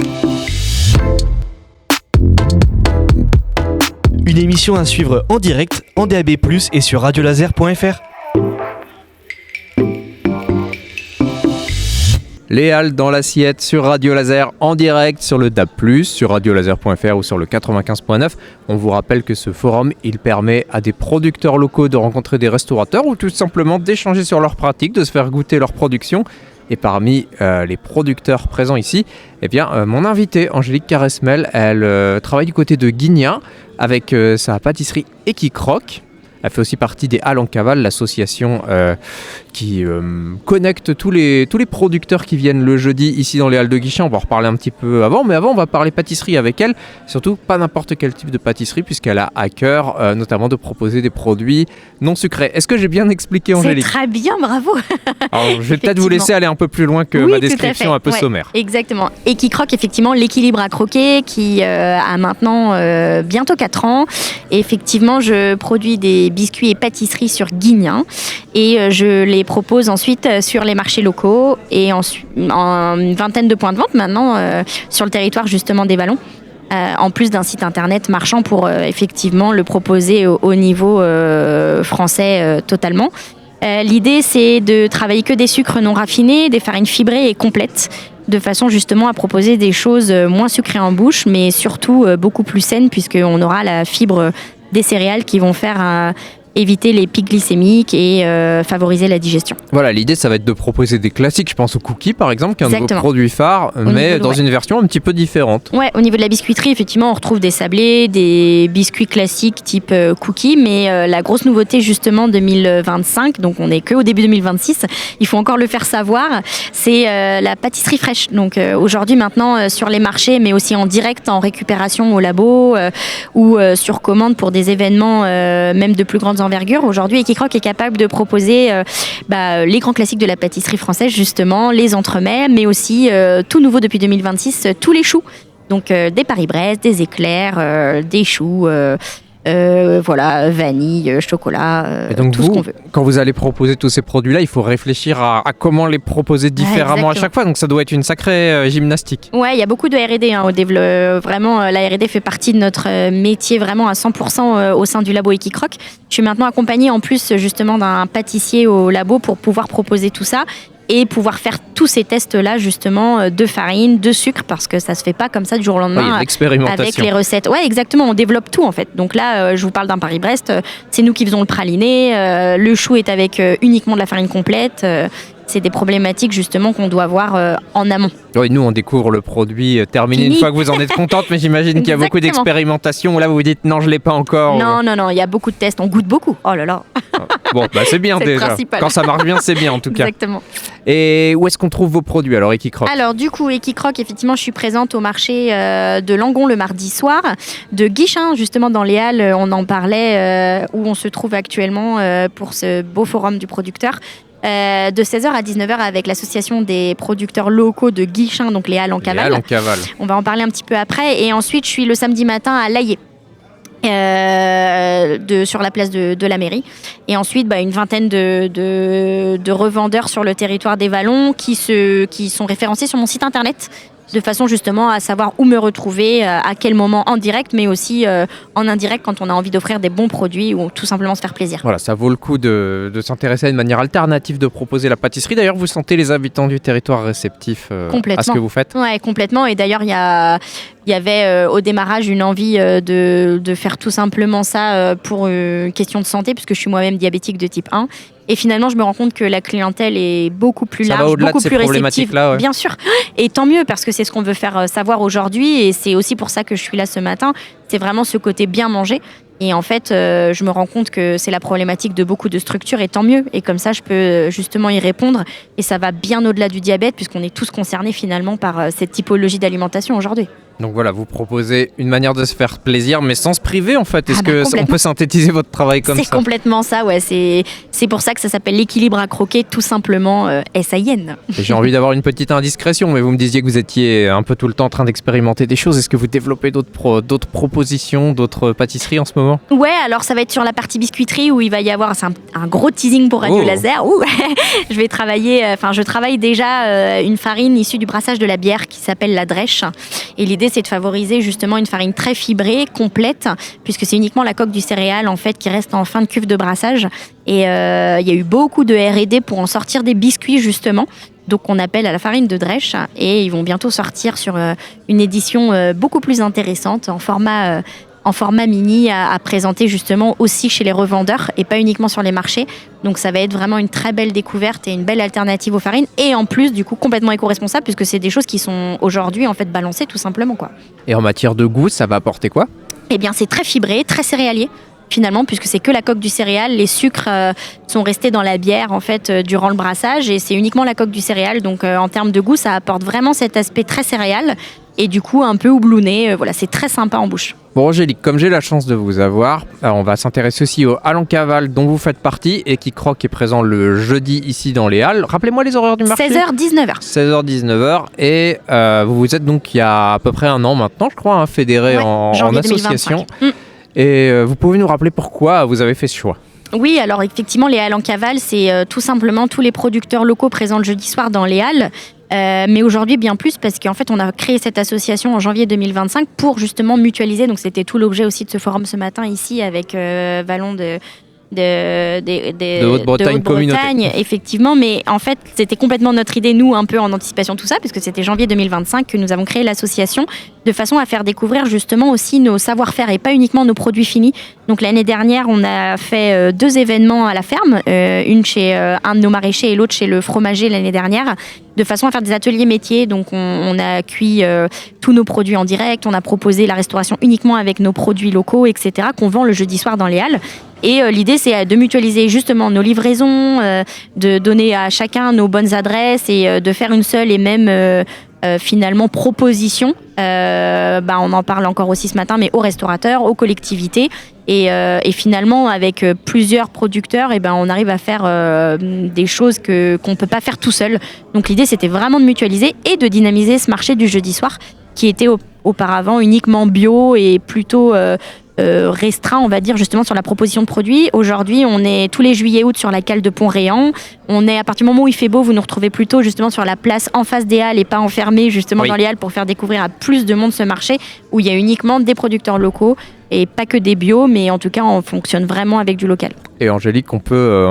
S1: Une émission à suivre en direct, en DAB+, et sur radiolaser.fr.
S2: Les Halles dans l'assiette sur Radio Laser en direct sur le DAB+, sur radiolaser.fr ou sur le 95.9. On vous rappelle que ce forum, il permet à des producteurs locaux de rencontrer des restaurateurs ou tout simplement d'échanger sur leurs pratiques, de se faire goûter leur production. Et parmi les producteurs présents ici, eh bien, mon invitée, Angélique Caresmel, elle travaille du côté de Guignin avec sa pâtisserie Equicroc. Elle fait aussi partie des Halles en Cavale, l'association qui connecte tous les producteurs qui viennent le jeudi ici dans les Halles de Guichen. On va en reparler un petit peu avant, mais avant on va parler pâtisserie avec elle. Surtout pas n'importe quel type de pâtisserie puisqu'elle a à cœur notamment de proposer des produits non sucrés. Est-ce que j'ai bien expliqué, Angélique ?
S6: C'est très bien, bravo.
S2: Alors, je vais peut-être vous laisser aller un peu plus loin que ma description un peu sommaire.
S6: Exactement. Et qui croque effectivement l'équilibre à croquer qui a maintenant bientôt 4 ans. Et effectivement, je produis des biscuits et pâtisseries sur Guignen et je les propose ensuite sur les marchés locaux et en une vingtaine de points de vente maintenant sur le territoire justement des Vallons. En plus d'un site internet marchand pour effectivement le proposer au niveau français totalement. L'idée, c'est de travailler que des sucres non raffinés, des farines fibrées et complètes, de façon justement à proposer des choses moins sucrées en bouche, mais surtout beaucoup plus saines, puisqu'on aura la fibre des céréales qui vont faire éviter les pics glycémiques et favoriser la digestion.
S2: Voilà, l'idée, ça va être de proposer des classiques. Je pense aux cookies, par exemple, qui est un de vos produits phares, mais dans une version un petit peu différente.
S6: Ouais, au niveau de la biscuiterie, effectivement, on retrouve des sablés, des biscuits classiques type cookies, mais la grosse nouveauté, justement, 2025, donc on n'est qu'au début 2026, il faut encore le faire savoir, c'est la pâtisserie fraîche. Donc aujourd'hui, maintenant, sur les marchés, mais aussi en direct, en récupération au labo ou sur commande pour des événements même de plus grande envergure. Aujourd'hui, Equicroc est capable de proposer les grands classiques de la pâtisserie française, justement, les entremets, mais aussi tout nouveau depuis 2026, tous les choux. Donc des Paris-Brest, des éclairs, des choux, vanille, chocolat,
S2: et donc
S6: tout ce qu'on veut.
S2: Quand vous allez proposer tous ces produits-là, il faut réfléchir à comment les proposer différemment à chaque fois. Donc ça doit être une sacrée gymnastique. Ouais,
S6: il y a beaucoup de R&D au développement. Vraiment, la R&D fait partie de notre métier vraiment à 100% au sein du labo Equicroc. Je suis maintenant accompagnée en plus justement d'un pâtissier au labo pour pouvoir proposer tout ça et pouvoir faire tous ces tests-là justement de farine, de sucre, parce que ça se fait pas comme ça du jour au lendemain avec les recettes. Ouais, exactement, on développe tout en fait. Donc là, je vous parle d'un Paris-Brest, c'est nous qui faisons le praliné, le chou est avec uniquement de la farine complète. C'est des problématiques justement qu'on doit voir en amont.
S2: Oui, nous on découvre le produit terminé une fois que vous en êtes contente, mais j'imagine qu'il y a beaucoup d'expérimentation. Là vous vous dites non, je l'ai pas encore.
S6: Non, il y a beaucoup de tests, on goûte beaucoup. Oh là là.
S2: Bon, c'est bien c'est déjà. Quand ça marche bien, c'est bien en tout cas.
S6: Exactement.
S2: Et où est-ce qu'on trouve vos produits alors, Equicroc ?
S6: Alors du coup, Equicroc, effectivement, je suis présente au marché de Langon le mardi soir, de Guichen, justement dans les Halles, on en parlait, où on se trouve actuellement pour ce beau forum du producteur. De 16h à 19h avec l'association des producteurs locaux de Guichen, donc les Halles en Cavale. On va en parler un petit peu après. Et ensuite, je suis le samedi matin à Laillé. Sur la place de la mairie. Et ensuite, une vingtaine de revendeurs sur le territoire des Vallons qui sont référencés sur mon site internet, de façon justement à savoir où me retrouver, à quel moment en direct, mais aussi en indirect quand on a envie d'offrir des bons produits ou tout simplement se faire plaisir.
S2: Voilà, ça vaut le coup de s'intéresser à une manière alternative de proposer la pâtisserie. D'ailleurs, vous sentez les habitants du territoire réceptifs à ce que vous faites ?
S6: Ouais, complètement. Et d'ailleurs, il y avait au démarrage une envie de faire tout simplement ça pour une question de santé, puisque je suis moi-même diabétique de type 1. Et finalement, je me rends compte que la clientèle est beaucoup plus large, beaucoup plus réceptive.
S2: Ouais.
S6: Bien sûr. Et tant mieux, parce que c'est ce qu'on veut faire savoir aujourd'hui. Et c'est aussi pour ça que je suis là ce matin. C'est vraiment ce côté bien manger. Et en fait, je me rends compte que c'est la problématique de beaucoup de structures, et tant mieux. Et comme ça, je peux justement y répondre. Et ça va bien au-delà du diabète, puisqu'on est tous concernés finalement par cette typologie d'alimentation aujourd'hui.
S2: Donc voilà, vous proposez une manière de se faire plaisir, mais sans se priver en fait. Est-ce qu'on peut synthétiser votre travail comme ça ?
S6: C'est complètement ça, ouais. C'est pour ça que ça s'appelle l'équilibre à croquer, tout simplement SAIN.
S2: J'ai envie d'avoir une petite indiscrétion, mais vous me disiez que vous étiez un peu tout le temps en train d'expérimenter des choses. Est-ce que vous développez d'autres propositions, d'autres pâtisseries en ce moment ?
S6: Ouais, alors ça va être sur la partie biscuiterie où il va y avoir un gros teasing pour Radio Laser. Je travaille déjà une farine issue du brassage de la bière qui s'appelle la drèche. Et l'idée, c'est de favoriser justement une farine très fibrée, complète, puisque c'est uniquement la coque du céréal en fait qui reste en fin de cuve de brassage. Et il y a eu beaucoup de R&D pour en sortir des biscuits justement. Donc on appelle à la farine de drèche, et ils vont bientôt sortir sur une édition beaucoup plus intéressante en format mini à présenter justement aussi chez les revendeurs et pas uniquement sur les marchés. Donc ça va être vraiment une très belle découverte et une belle alternative aux farines, et en plus du coup complètement éco-responsable, puisque c'est des choses qui sont aujourd'hui en fait balancées tout simplement, quoi.
S2: Et en matière de goût, ça va apporter quoi ?
S6: Eh bien c'est très fibré, très céréalier. finalement, puisque c'est que la coque du céréal. Les sucres sont restés dans la bière en fait durant le brassage et c'est uniquement la coque du céréal. Donc en termes de goût, ça apporte vraiment cet aspect très céréal et du coup un peu houblonné. Voilà, c'est très sympa en bouche.
S2: Bon, Angélique, comme j'ai la chance de vous avoir, on va s'intéresser aussi au Halles en Cavale dont vous faites partie et qui croque est présent le jeudi ici dans les Halles. Rappelez-moi les horaires du marché.
S6: 16h-19h.
S2: 16h-19h et vous êtes donc il y a à peu près un an maintenant, je crois, fédéré en association. Et vous pouvez nous rappeler pourquoi vous avez fait ce choix?
S6: Oui, alors effectivement, les Halles en Cavale, c'est tout simplement tous les producteurs locaux présents le jeudi soir dans les Halles. Mais aujourd'hui, bien plus, parce qu'en fait, on a créé cette association en janvier 2025 pour justement mutualiser. Donc, c'était tout l'objet aussi de ce forum ce matin ici avec Vallon de Haute-Bretagne, effectivement, mais en fait c'était complètement notre idée, nous, un peu en anticipation de tout ça, puisque c'était janvier 2025 que nous avons créé l'association de façon à faire découvrir justement aussi nos savoir-faire et pas uniquement nos produits finis. Donc l'année dernière, on a fait 2 événements à la ferme, une chez un de nos maraîchers et l'autre chez le fromager l'année dernière, de façon à faire des ateliers métiers. Donc on a cuit tous nos produits en direct, on a proposé la restauration uniquement avec nos produits locaux, etc., qu'on vend le jeudi soir dans les Halles. Et l'idée, c'est de mutualiser justement nos livraisons, de donner à chacun nos bonnes adresses et de faire une seule et même finalement proposition. On en parle encore aussi ce matin, mais aux restaurateurs, aux collectivités. Et finalement, avec plusieurs producteurs, on arrive à faire des choses qu'on ne peut pas faire tout seul. Donc l'idée, c'était vraiment de mutualiser et de dynamiser ce marché du jeudi soir qui était auparavant uniquement bio et plutôt restreint, on va dire, justement sur la proposition de produits. Aujourd'hui, on est tous les juillet-août sur la cale de Pont-Réan. On est, à partir du moment où il fait beau, vous nous retrouvez plutôt justement sur la place en face des Halles et pas enfermés justement dans les Halles pour faire découvrir à plus de monde ce marché où il y a uniquement des producteurs locaux et pas que des bio, mais en tout cas, on fonctionne vraiment avec du local.
S2: Et Angélique, on peut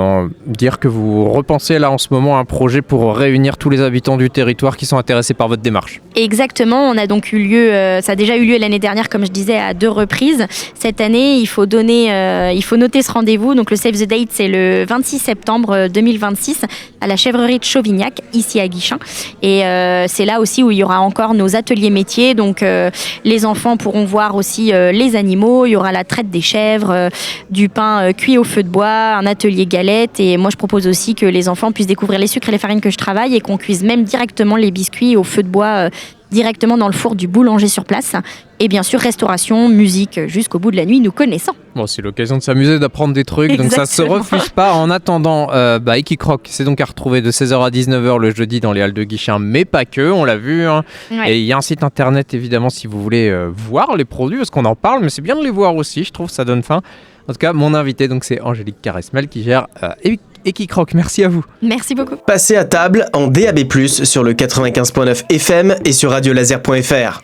S2: dire que vous repensez là en ce moment un projet pour réunir tous les habitants du territoire qui sont intéressés par votre démarche.
S6: Exactement, on a donc eu lieu, ça a déjà eu lieu l'année dernière, comme je disais, à 2 reprises. Cette année, il faut noter ce rendez-vous. Donc le Save the Date, c'est le 26 septembre 2026 à la chèvrerie de Chauvignac, ici à Guichen. Et c'est là aussi où il y aura encore nos ateliers métiers. Donc les enfants pourront voir aussi les animaux. Il y aura la traite des chèvres, du pain cuit au feu de bois, un atelier galette. Et moi, je propose aussi que les enfants puissent découvrir les sucres et les farines que je travaille et qu'on cuise même directement les biscuits au feu de bois directement dans le four du boulanger sur place. Et bien sûr, restauration, musique jusqu'au bout de la nuit, nous connaissons.
S2: Bon, c'est l'occasion de s'amuser, d'apprendre des trucs, donc ça se refuse pas. En attendant, Ekikroc, c'est donc à retrouver de 16h à 19h le jeudi dans les Halles de Guichen, mais pas que, on l'a vu. Hein. Ouais. Et il y a un site internet, évidemment, si vous voulez voir les produits, parce qu'on en parle, mais c'est bien de les voir aussi, je trouve, ça donne faim. En tout cas, mon invité, donc, c'est Angélique Caresmel qui gère Ekikroc. Merci à vous.
S6: Merci beaucoup.
S1: Passez à table en DAB+, sur le 95.9 FM et sur radiolaser.fr.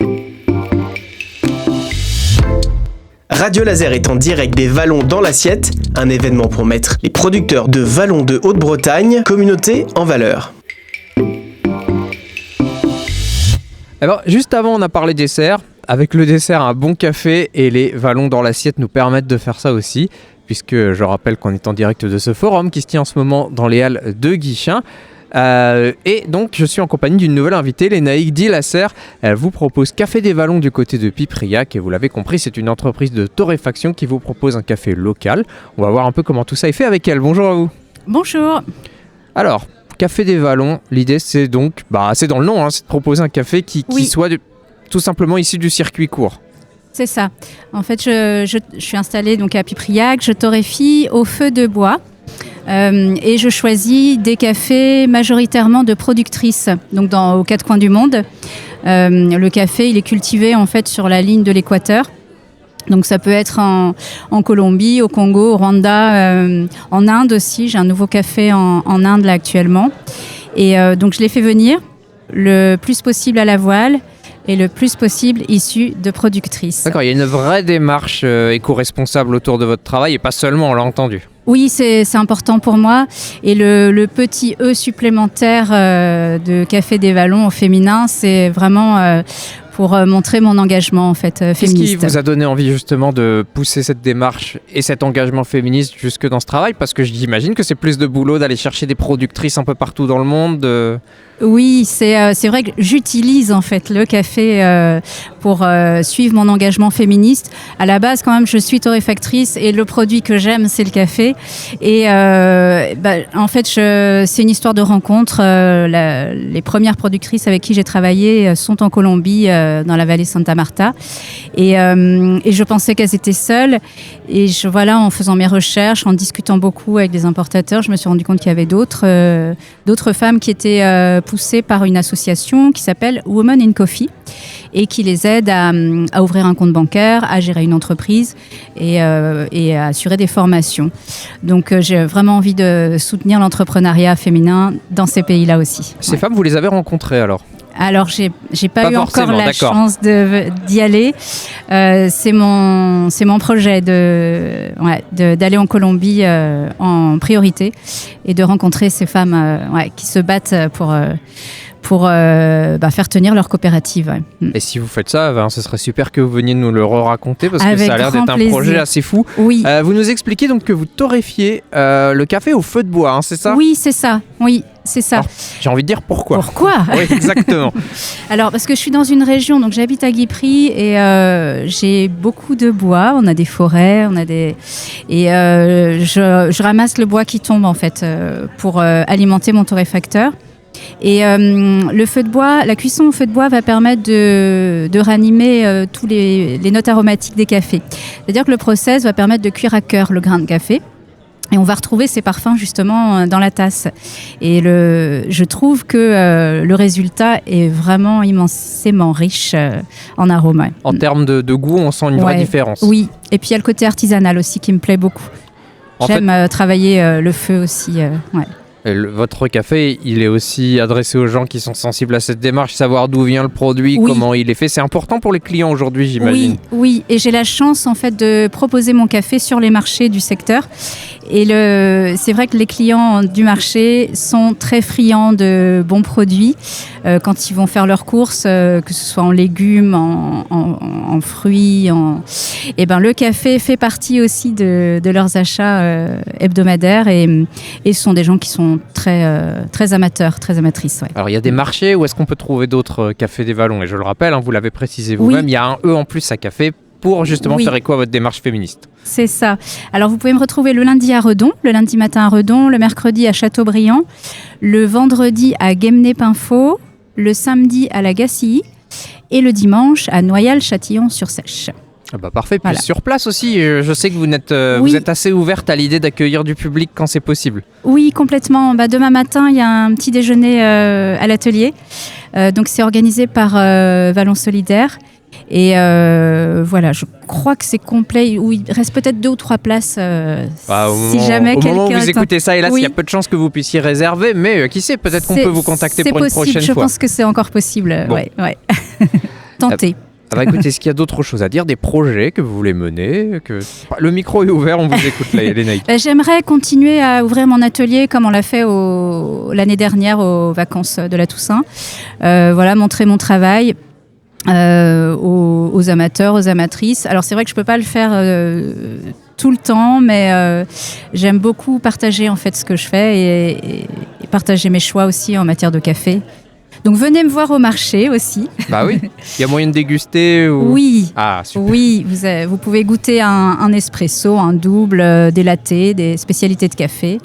S1: Radio Laser est en direct des Vallons dans l'assiette, un événement pour mettre les producteurs de Vallons de Haute-Bretagne, communauté en valeur.
S2: Alors, juste avant, on a parlé dessert. Avec le dessert, un bon café et les Vallons dans l'assiette nous permettent de faire ça aussi, puisque je rappelle qu'on est en direct de ce forum qui se tient en ce moment dans les Halles de Guichen. Et donc je suis en compagnie d'une nouvelle invitée, Lénaïque Dilasser. Elle vous propose Café des Vallons du côté de Pipriac et vous l'avez compris, c'est une entreprise de torréfaction qui vous propose un café local. On va voir un peu comment tout ça est fait avec elle. Bonjour à vous.
S7: Bonjour.
S2: Alors, Café des Vallons, l'idée c'est donc, c'est dans le nom, c'est de proposer un café qui soit tout simplement issu du circuit court.
S7: C'est ça. En fait, je suis installée donc à Pipriac, je torréfie au feu de bois. Et je choisis des cafés majoritairement de productrices, donc aux 4 coins du monde. Le café, il est cultivé en fait sur la ligne de l'équateur. Donc ça peut être en Colombie, au Congo, au Rwanda, en Inde aussi. J'ai un nouveau café en Inde là actuellement. Et donc je les fais venir le plus possible à la voile et le plus possible issu de productrices.
S2: D'accord, il y a une vraie démarche éco-responsable autour de votre travail et pas seulement, on l'a entendu.
S7: Oui, c'est important pour moi. Et le petit E supplémentaire de Café des Vallons au féminin, c'est vraiment pour montrer mon engagement en fait
S2: Qu'est-ce
S7: féministe.
S2: qui vous a donné envie justement de pousser cette démarche et cet engagement féministe jusque dans ce travail? Parce que j'imagine que c'est plus de boulot d'aller chercher des productrices un peu partout dans le monde.
S7: Oui, c'est vrai que j'utilise en fait le café pour suivre mon engagement féministe. À la base, quand même, je suis torréfactrice et le produit que j'aime, c'est le café. Et en fait, c'est une histoire de rencontre. Les premières productrices avec qui j'ai travaillé sont en Colombie, dans la vallée Santa Marta. Et je pensais qu'elles étaient seules. Et en faisant mes recherches, en discutant beaucoup avec des importateurs, je me suis rendu compte qu'il y avait d'autres femmes qui étaient poussées par une association qui s'appelle Women in Coffee et qui les aide à ouvrir un compte bancaire, à gérer une entreprise et à assurer des formations. Donc j'ai vraiment envie de soutenir l'entrepreneuriat féminin dans ces pays-là aussi.
S2: Ces femmes, vous les avez rencontrées alors?
S7: Alors, j'ai pas eu encore la
S2: d'accord.
S7: chance d'y aller. C'est mon projet d'aller en Colombie en priorité et de rencontrer ces femmes qui se battent pour faire tenir leur coopérative. Ouais.
S2: Et si vous faites ça, ce serait super que vous veniez nous le raconter parce que
S7: Avec
S2: ça a l'air
S7: grand
S2: d'être un
S7: plaisir.
S2: projet assez fou.
S7: Oui.
S2: Vous nous expliquez donc que vous torréfiez le café au feu de bois, hein, c'est ça?
S7: Oui, c'est ça. Oui, c'est ça.
S2: Alors, j'ai envie de dire pourquoi.
S7: Pourquoi?
S2: Oui, exactement.
S7: Alors, parce que je suis dans une région, donc j'habite à Guipry et j'ai beaucoup de bois. On a des forêts, je ramasse le bois qui tombe en fait pour alimenter mon torréfacteur. Et le feu de bois, la cuisson au feu de bois va permettre de ranimer tous les notes aromatiques des cafés. C'est-à-dire que le process va permettre de cuire à cœur le grain de café. Et on va retrouver ces parfums justement dans la tasse. Et je trouve que le résultat est vraiment immensément riche en arômes.
S2: En termes de goût, on sent une vraie différence.
S7: Oui, et puis il y a le côté artisanal aussi qui me plaît beaucoup. J'aime travailler le feu aussi.
S2: Et votre café, il est aussi adressé aux gens qui sont sensibles à cette démarche, savoir d'où vient le produit, comment il est fait. C'est important pour les clients aujourd'hui, j'imagine.
S7: Oui, et j'ai la chance en fait de proposer mon café sur les marchés du secteur. Et c'est vrai que les clients du marché sont très friands de bons produits quand ils vont faire leurs courses, que ce soit en légumes, en fruits. Le café fait partie aussi de leurs achats hebdomadaires et ce sont des gens qui sont très amateurs, très amatrices. Ouais.
S2: Alors il y a des marchés où est-ce qu'on peut trouver d'autres cafés des Vallons? Et je le rappelle, vous l'avez précisé vous-même, il y a un E en plus à café pour justement faire écho à votre démarche féministe.
S7: C'est ça. Alors vous pouvez me retrouver le lundi à Redon, le lundi matin à Redon, le mercredi à Châteaubriand, le vendredi à Guémené-Pinfo, le samedi à la Gacilly et le dimanche à Noyal-Châtillon-sur-Sèche.
S2: Parfait. Puis sur place aussi, je sais que vous êtes assez ouverte à l'idée d'accueillir du public quand c'est possible. Oui, complètement. Demain matin, il y a un petit déjeuner à l'atelier. Donc c'est organisé par Vallon Solidaire. Et je crois que c'est complet. Il reste peut-être 2 ou 3 places si jamais quelqu'un... Au moment où vous écoutez ça, hélas, il y a peu de chances que vous puissiez réserver, mais qui sait, peut-être qu'on peut vous contacter pour une prochaine fois. Je pense que c'est encore possible. Bon. Ouais. Tentez. Écoutez, est-ce qu'il y a d'autres choses à dire, des projets que vous voulez mener Le micro est ouvert, on vous écoute, Lénaïque. J'aimerais continuer à ouvrir mon atelier comme on l'a fait l'année dernière aux vacances de la Toussaint. Montrer mon travail aux amateurs, aux amatrices. Alors c'est vrai que je ne peux pas le faire tout le temps, mais j'aime beaucoup partager en fait ce que je fais et partager mes choix aussi en matière de café. Donc venez me voir au marché aussi. Oui, il y a moyen de déguster Oui. Ah, super. Oui, vous pouvez goûter un espresso, un double, des lattés, des spécialités de café.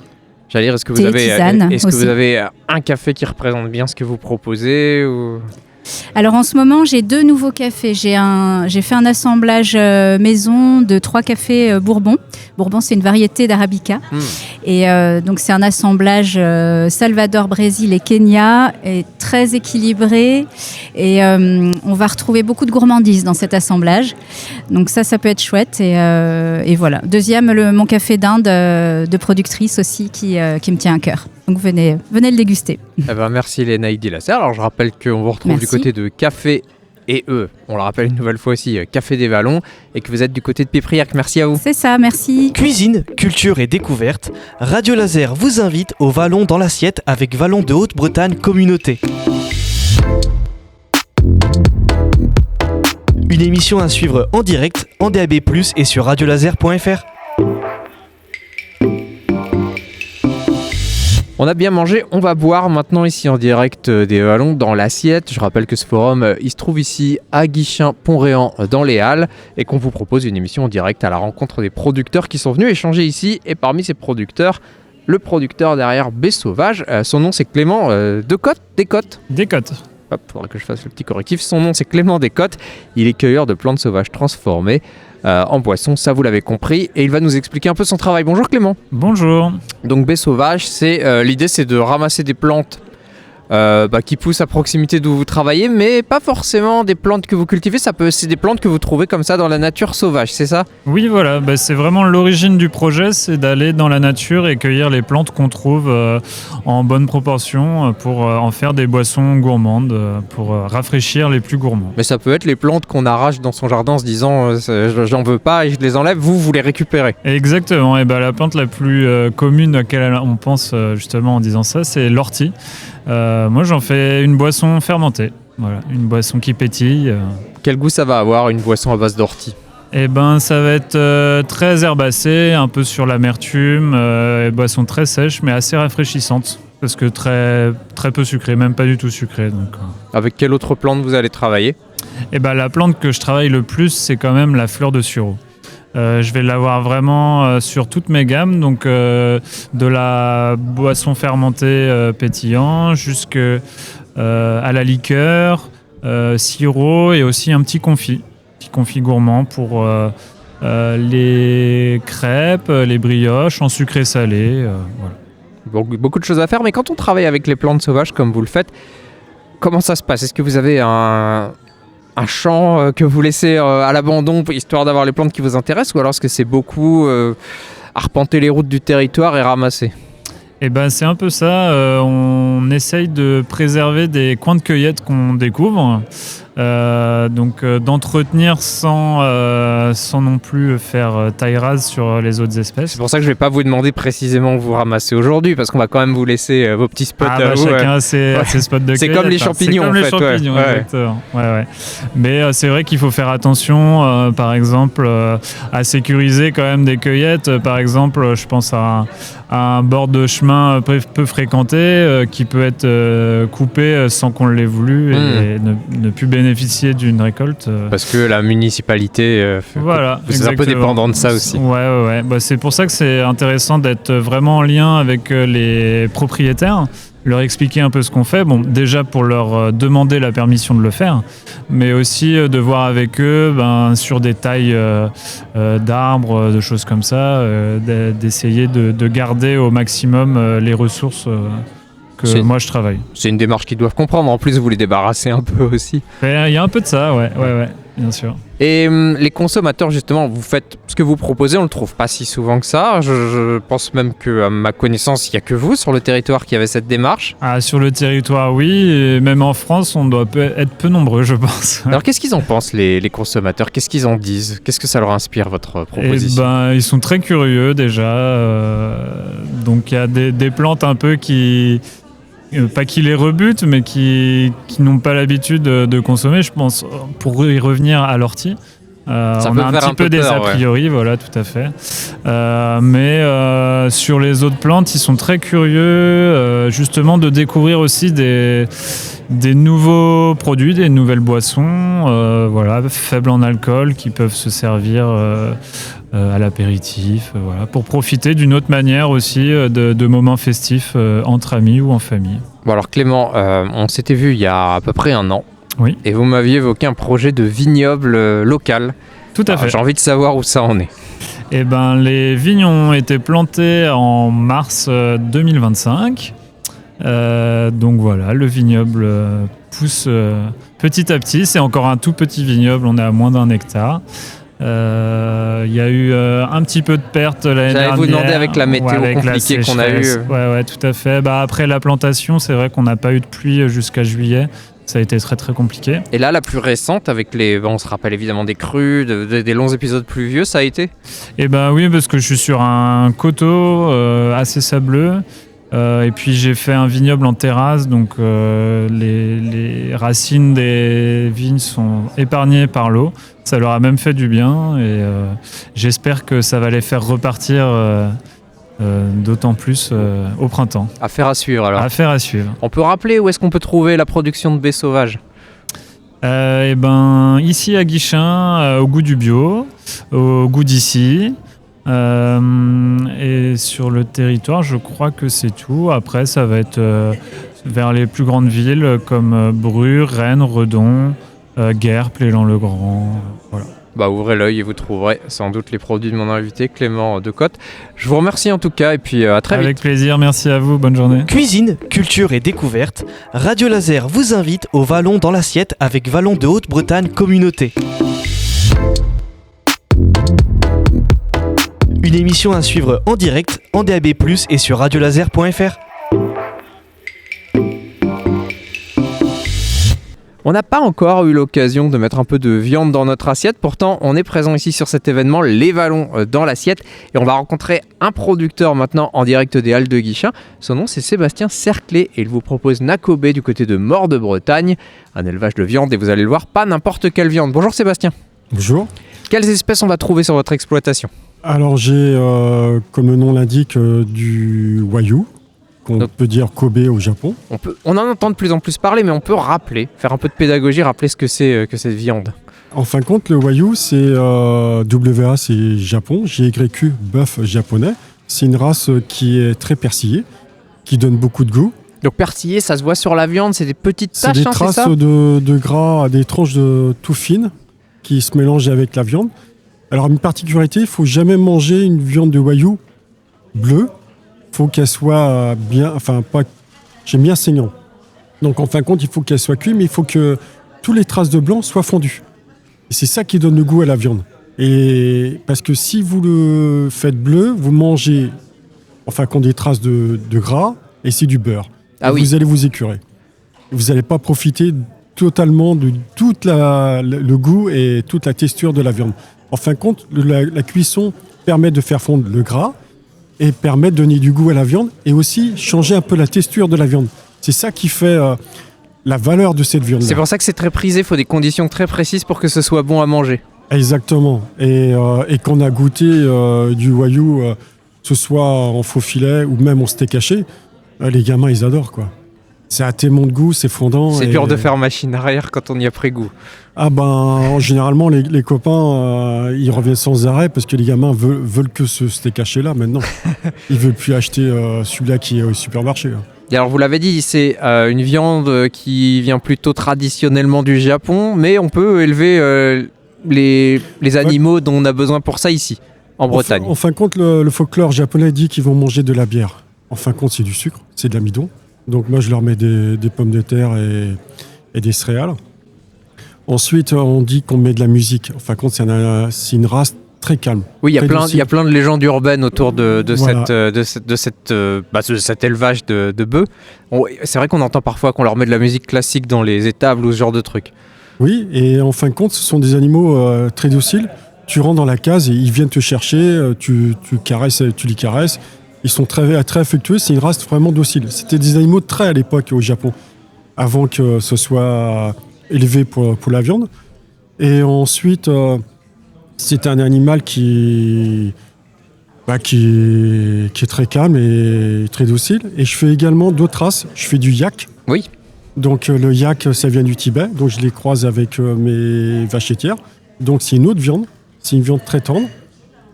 S2: J'allais dire, est-ce que vous avez un café qui représente bien ce que vous proposez Alors en ce moment, j'ai 2 nouveaux cafés. J'ai fait un assemblage maison de 3 cafés Bourbon. Bourbon, c'est une variété d'Arabica. Et donc c'est un assemblage Salvador, Brésil et Kenya, et très équilibré. Et on va retrouver beaucoup de gourmandise dans cet assemblage. Donc ça peut être chouette. Et voilà. Deuxième, mon café d'Inde de productrice aussi qui me tient à cœur. Donc venez le déguster. Merci Lénaïque Dilasser. Alors je rappelle qu'on vous retrouve du côté de Café et on le rappelle une nouvelle fois aussi, Café des Vallons, et que vous êtes du côté de Pipriac. Merci à vous. C'est ça, merci.
S8: Cuisine, culture et découverte, Radio Laser vous invite au Vallon dans l'assiette avec Vallon de Haute-Bretagne Communauté. Une émission à suivre en direct, en DAB+, et sur radiolaser.fr.
S2: On a bien mangé, on va boire maintenant ici en direct des vallons dans l'assiette. Je rappelle que ce forum, il se trouve ici à Guichin-Pont-Réan dans les Halles et qu'on vous propose une émission en direct à la rencontre des producteurs qui sont venus échanger ici. Et parmi ces producteurs, le producteur derrière Baies Sauvage, son nom c'est Clément Descottes. Hop, faudrait que je fasse le petit correctif. Son nom c'est Clément Descottes. Il est cueilleur de plantes sauvages transformées en boisson, ça vous l'avez compris. Et il va nous expliquer un peu son travail. Bonjour Clément.
S9: Bonjour.
S2: Donc Baies Sauvage, l'idée c'est de ramasser des plantes qui poussent à proximité d'où vous travaillez, mais pas forcément des plantes que vous cultivez, c'est des plantes que vous trouvez comme ça dans la nature sauvage, c'est ça ?
S9: Oui, voilà, c'est vraiment l'origine du projet, c'est d'aller dans la nature et cueillir les plantes qu'on trouve en bonne proportion pour en faire des boissons gourmandes, pour rafraîchir les plus gourmands.
S2: Mais ça peut être les plantes qu'on arrache dans son jardin en se disant j'en veux pas et je les enlève, vous les récupérez.
S9: Exactement, et la plante la plus commune à laquelle on pense justement en disant ça, c'est l'ortie. Moi j'en fais une boisson fermentée, voilà, une boisson qui pétille.
S2: Quel goût ça va avoir une boisson à base d'ortie ?
S9: Ça va être très herbacé, un peu sur l'amertume, boisson très sèche mais assez rafraîchissante parce que très, très peu sucrée, même pas du tout sucrée. Donc.
S2: Avec quelle autre plante vous allez travailler ?
S9: La plante que je travaille le plus c'est quand même la fleur de sureau. Je vais l'avoir vraiment sur toutes mes gammes, donc de la boisson fermentée pétillant jusqu'à la liqueur, sirop et aussi un petit confit gourmand pour les crêpes, les brioches en sucré salé. Voilà.
S2: Beaucoup de choses à faire, mais quand on travaille avec les plantes sauvages comme vous le faites, comment ça se passe ? Est-ce que vous avez un champ que vous laissez à l'abandon histoire d'avoir les plantes qui vous intéressent, ou alors est-ce que c'est beaucoup arpenter les routes du territoire et ramasser ?
S9: C'est un peu ça, on essaye de préserver des coins de cueillette qu'on découvre, d'entretenir sans non plus faire taille rase sur les autres espèces.
S2: C'est pour ça que je ne vais pas vous demander précisément où vous ramassez aujourd'hui, parce qu'on va quand même vous laisser vos petits spots.
S9: Chacun a ses spots de cueillette.
S2: C'est comme les champignons,
S9: c'est comme les champignons, exactement. Ouais. Mais c'est vrai qu'il faut faire attention, par exemple, à sécuriser quand même des cueillettes. Par exemple, je pense à un bord de chemin peu fréquenté qui peut être coupé sans qu'on l'ait voulu et ne plus bénéficier d'une récolte.
S2: Parce que la municipalité, c'est un peu dépendant de ça aussi.
S9: Ouais. C'est pour ça que c'est intéressant d'être vraiment en lien avec les propriétaires, leur expliquer un peu ce qu'on fait. Bon, déjà pour leur demander la permission de le faire, mais aussi de voir avec eux sur des tailles d'arbres, de choses comme ça, d'essayer de garder au maximum les ressources que moi je travaille.
S2: C'est une démarche qu'ils doivent comprendre. En plus, vous les débarrassez un peu aussi.
S9: Il y a un peu de ça, ouais, bien sûr.
S2: Et les consommateurs, justement, vous faites ce que vous proposez, on le trouve pas si souvent que ça. Je pense même qu'à ma connaissance, il n'y a que vous sur le territoire qui avez cette démarche.
S9: Sur le territoire, oui. Et même en France, on doit être peu nombreux, je pense.
S2: Alors, qu'est-ce qu'ils en pensent, les consommateurs ? Qu'est-ce qu'ils en disent ? Qu'est-ce que ça leur inspire, votre proposition ?
S9: Ils sont très curieux, déjà. Donc, il y a des plantes un peu qui... pas qui les rebutent, mais qui n'ont pas l'habitude de consommer, je pense, pour y revenir à l'ortie. On a un petit peu des a priori, voilà, tout à fait. Mais sur les autres plantes, ils sont très curieux, justement, de découvrir aussi des nouveaux produits, des nouvelles boissons, faibles en alcool, qui peuvent se servir à l'apéritif, pour profiter d'une autre manière aussi de moments festifs entre amis ou en famille.
S2: Bon alors Clément, on s'était vu il y a à peu près un an.
S9: Oui.
S2: Et vous m'aviez évoqué un projet de vignoble local.
S9: Tout à fait.
S2: J'ai envie de savoir où ça en est.
S9: Les vignes ont été plantés en mars 2025. Donc voilà, le vignoble pousse petit à petit. C'est encore un tout petit vignoble, on est à moins d'1 hectare. Il y a eu un petit peu de perte l'année dernière.
S2: J'allais vous demander avec la météo compliquée qu'on a eue.
S9: Ouais, tout à fait. Après la plantation, c'est vrai qu'on n'a pas eu de pluie jusqu'à juillet. Ça a été très très compliqué.
S2: Et là, la plus récente, avec on se rappelle évidemment des crues, des longs épisodes pluvieux, ça a été ?
S9: Oui, parce que je suis sur un coteau assez sableux. Et puis j'ai fait un vignoble en terrasse, donc les racines des vignes sont épargnées par l'eau. Ça leur a même fait du bien et j'espère que ça va les faire repartir d'autant plus au printemps.
S2: Affaire à suivre alors.
S9: Affaire à suivre.
S2: On peut rappeler où est-ce qu'on peut trouver la production de baies sauvages ?
S9: Et ben ici à Guichen, au goût du bio, au goût d'ici. Et sur le territoire, je crois que c'est tout. Après, ça va être vers les plus grandes villes comme Bru, Rennes, Redon, Guerre, Plélan-le-Grand. Voilà.
S2: Bah, ouvrez l'œil et vous trouverez sans doute les produits de mon invité Clément Decotte. Je vous remercie en tout cas et puis à très vite.
S9: Avec plaisir, merci à vous, bonne journée.
S8: Cuisine, culture et découverte, Radio Laser vous invite au Vallon dans l'assiette avec Vallon de Haute-Bretagne Communauté. Une émission à suivre en direct, en DAB+, et sur radiolaser.fr.
S2: On n'a pas encore eu l'occasion de mettre un peu de viande dans notre assiette, pourtant on est présent ici sur cet événement, les Vallons dans l'assiette, et on va rencontrer un producteur maintenant en direct des Halles de Guichen. Son nom c'est Sébastien Cerclé et il vous propose Nacobé du côté de Mort de Bretagne, un élevage de viande et vous allez le voir, pas n'importe quelle viande. Bonjour Sébastien.
S10: Bonjour.
S2: Quelles espèces on va trouver sur votre exploitation ?
S10: Alors j'ai, comme le nom l'indique, du Wagyu, qu'on peut dire Kobe au Japon.
S2: On en entend de plus en plus parler, mais on peut rappeler, faire un peu de pédagogie, rappeler ce que c'est que cette viande.
S10: En fin de compte, le Wagyu, c'est WA, c'est Japon, JYQ, bœuf japonais. C'est une race qui est très persillée, qui donne beaucoup de goût.
S2: Donc persillé, ça se voit sur la viande, c'est des petites taches,
S10: c'est des traces
S2: c'est ça
S10: de gras, des tranches de tout fines qui se mélangent avec la viande. Alors une particularité, il ne faut jamais manger une viande de Wagyu bleue. Il faut qu'elle soit bien, j'aime bien saignant. Donc en fin de compte, il faut qu'elle soit cuite, mais il faut que toutes les traces de blanc soient fondues. Et c'est ça qui donne le goût à la viande. Et parce que si vous le faites bleu, vous mangez, des traces de gras et c'est du beurre.
S2: Ah oui.
S10: Vous allez vous écurer. Vous n'allez pas profiter totalement de tout le goût et toute la texture de la viande. En fin de compte, la cuisson permet de faire fondre le gras et permet de donner du goût à la viande et aussi changer un peu la texture de la viande. C'est ça qui fait la valeur de cette viande.
S2: C'est pour ça que c'est très prisé, il faut des conditions très précises pour que ce soit bon à manger.
S10: Exactement. Et qu'on a goûté du Wagyu, que ce soit en faux filet ou même en steak haché, les gamins, ils adorent, quoi. C'est à témoin de goût, c'est fondant.
S2: C'est dur de faire machine arrière quand on y a pris goût.
S10: Ah ben, généralement, les copains, ils reviennent sans arrêt parce que les gamins veulent que ce steak haché là maintenant. Ils veulent plus acheter celui-là qui est au supermarché.
S2: Et alors vous l'avez dit, c'est une viande qui vient plutôt traditionnellement du Japon, mais on peut élever les animaux dont on a besoin pour ça ici, en Bretagne.
S10: En fin de compte, le folklore japonais dit qu'ils vont manger de la bière. En fin de compte, c'est du sucre, c'est de l'amidon. Donc moi, je leur mets des pommes de terre et des céréales. Ensuite, on dit qu'on met de la musique. En fin de compte, c'est une race très calme.
S2: Oui, il y a plein de légendes urbaines autour de
S10: Voilà.
S2: cet élevage de bœufs. C'est vrai qu'on entend parfois qu'on leur met de la musique classique dans les étables ou ce genre de trucs.
S10: Oui, et en fin de compte, ce sont des animaux très dociles. Tu rentres dans la case et ils viennent te chercher, tu les caresses. Ils sont très, très affectueux, c'est une race vraiment docile. C'était des animaux de trait à l'époque au Japon, avant que ce soit élevé pour la viande. Et ensuite, c'est un animal qui est très calme et très docile. Et je fais également d'autres races. Je fais du yak.
S2: Oui.
S10: Donc le yak, ça vient du Tibet. Donc je les croise avec mes vaches laitières. Donc c'est une autre viande. C'est une viande très tendre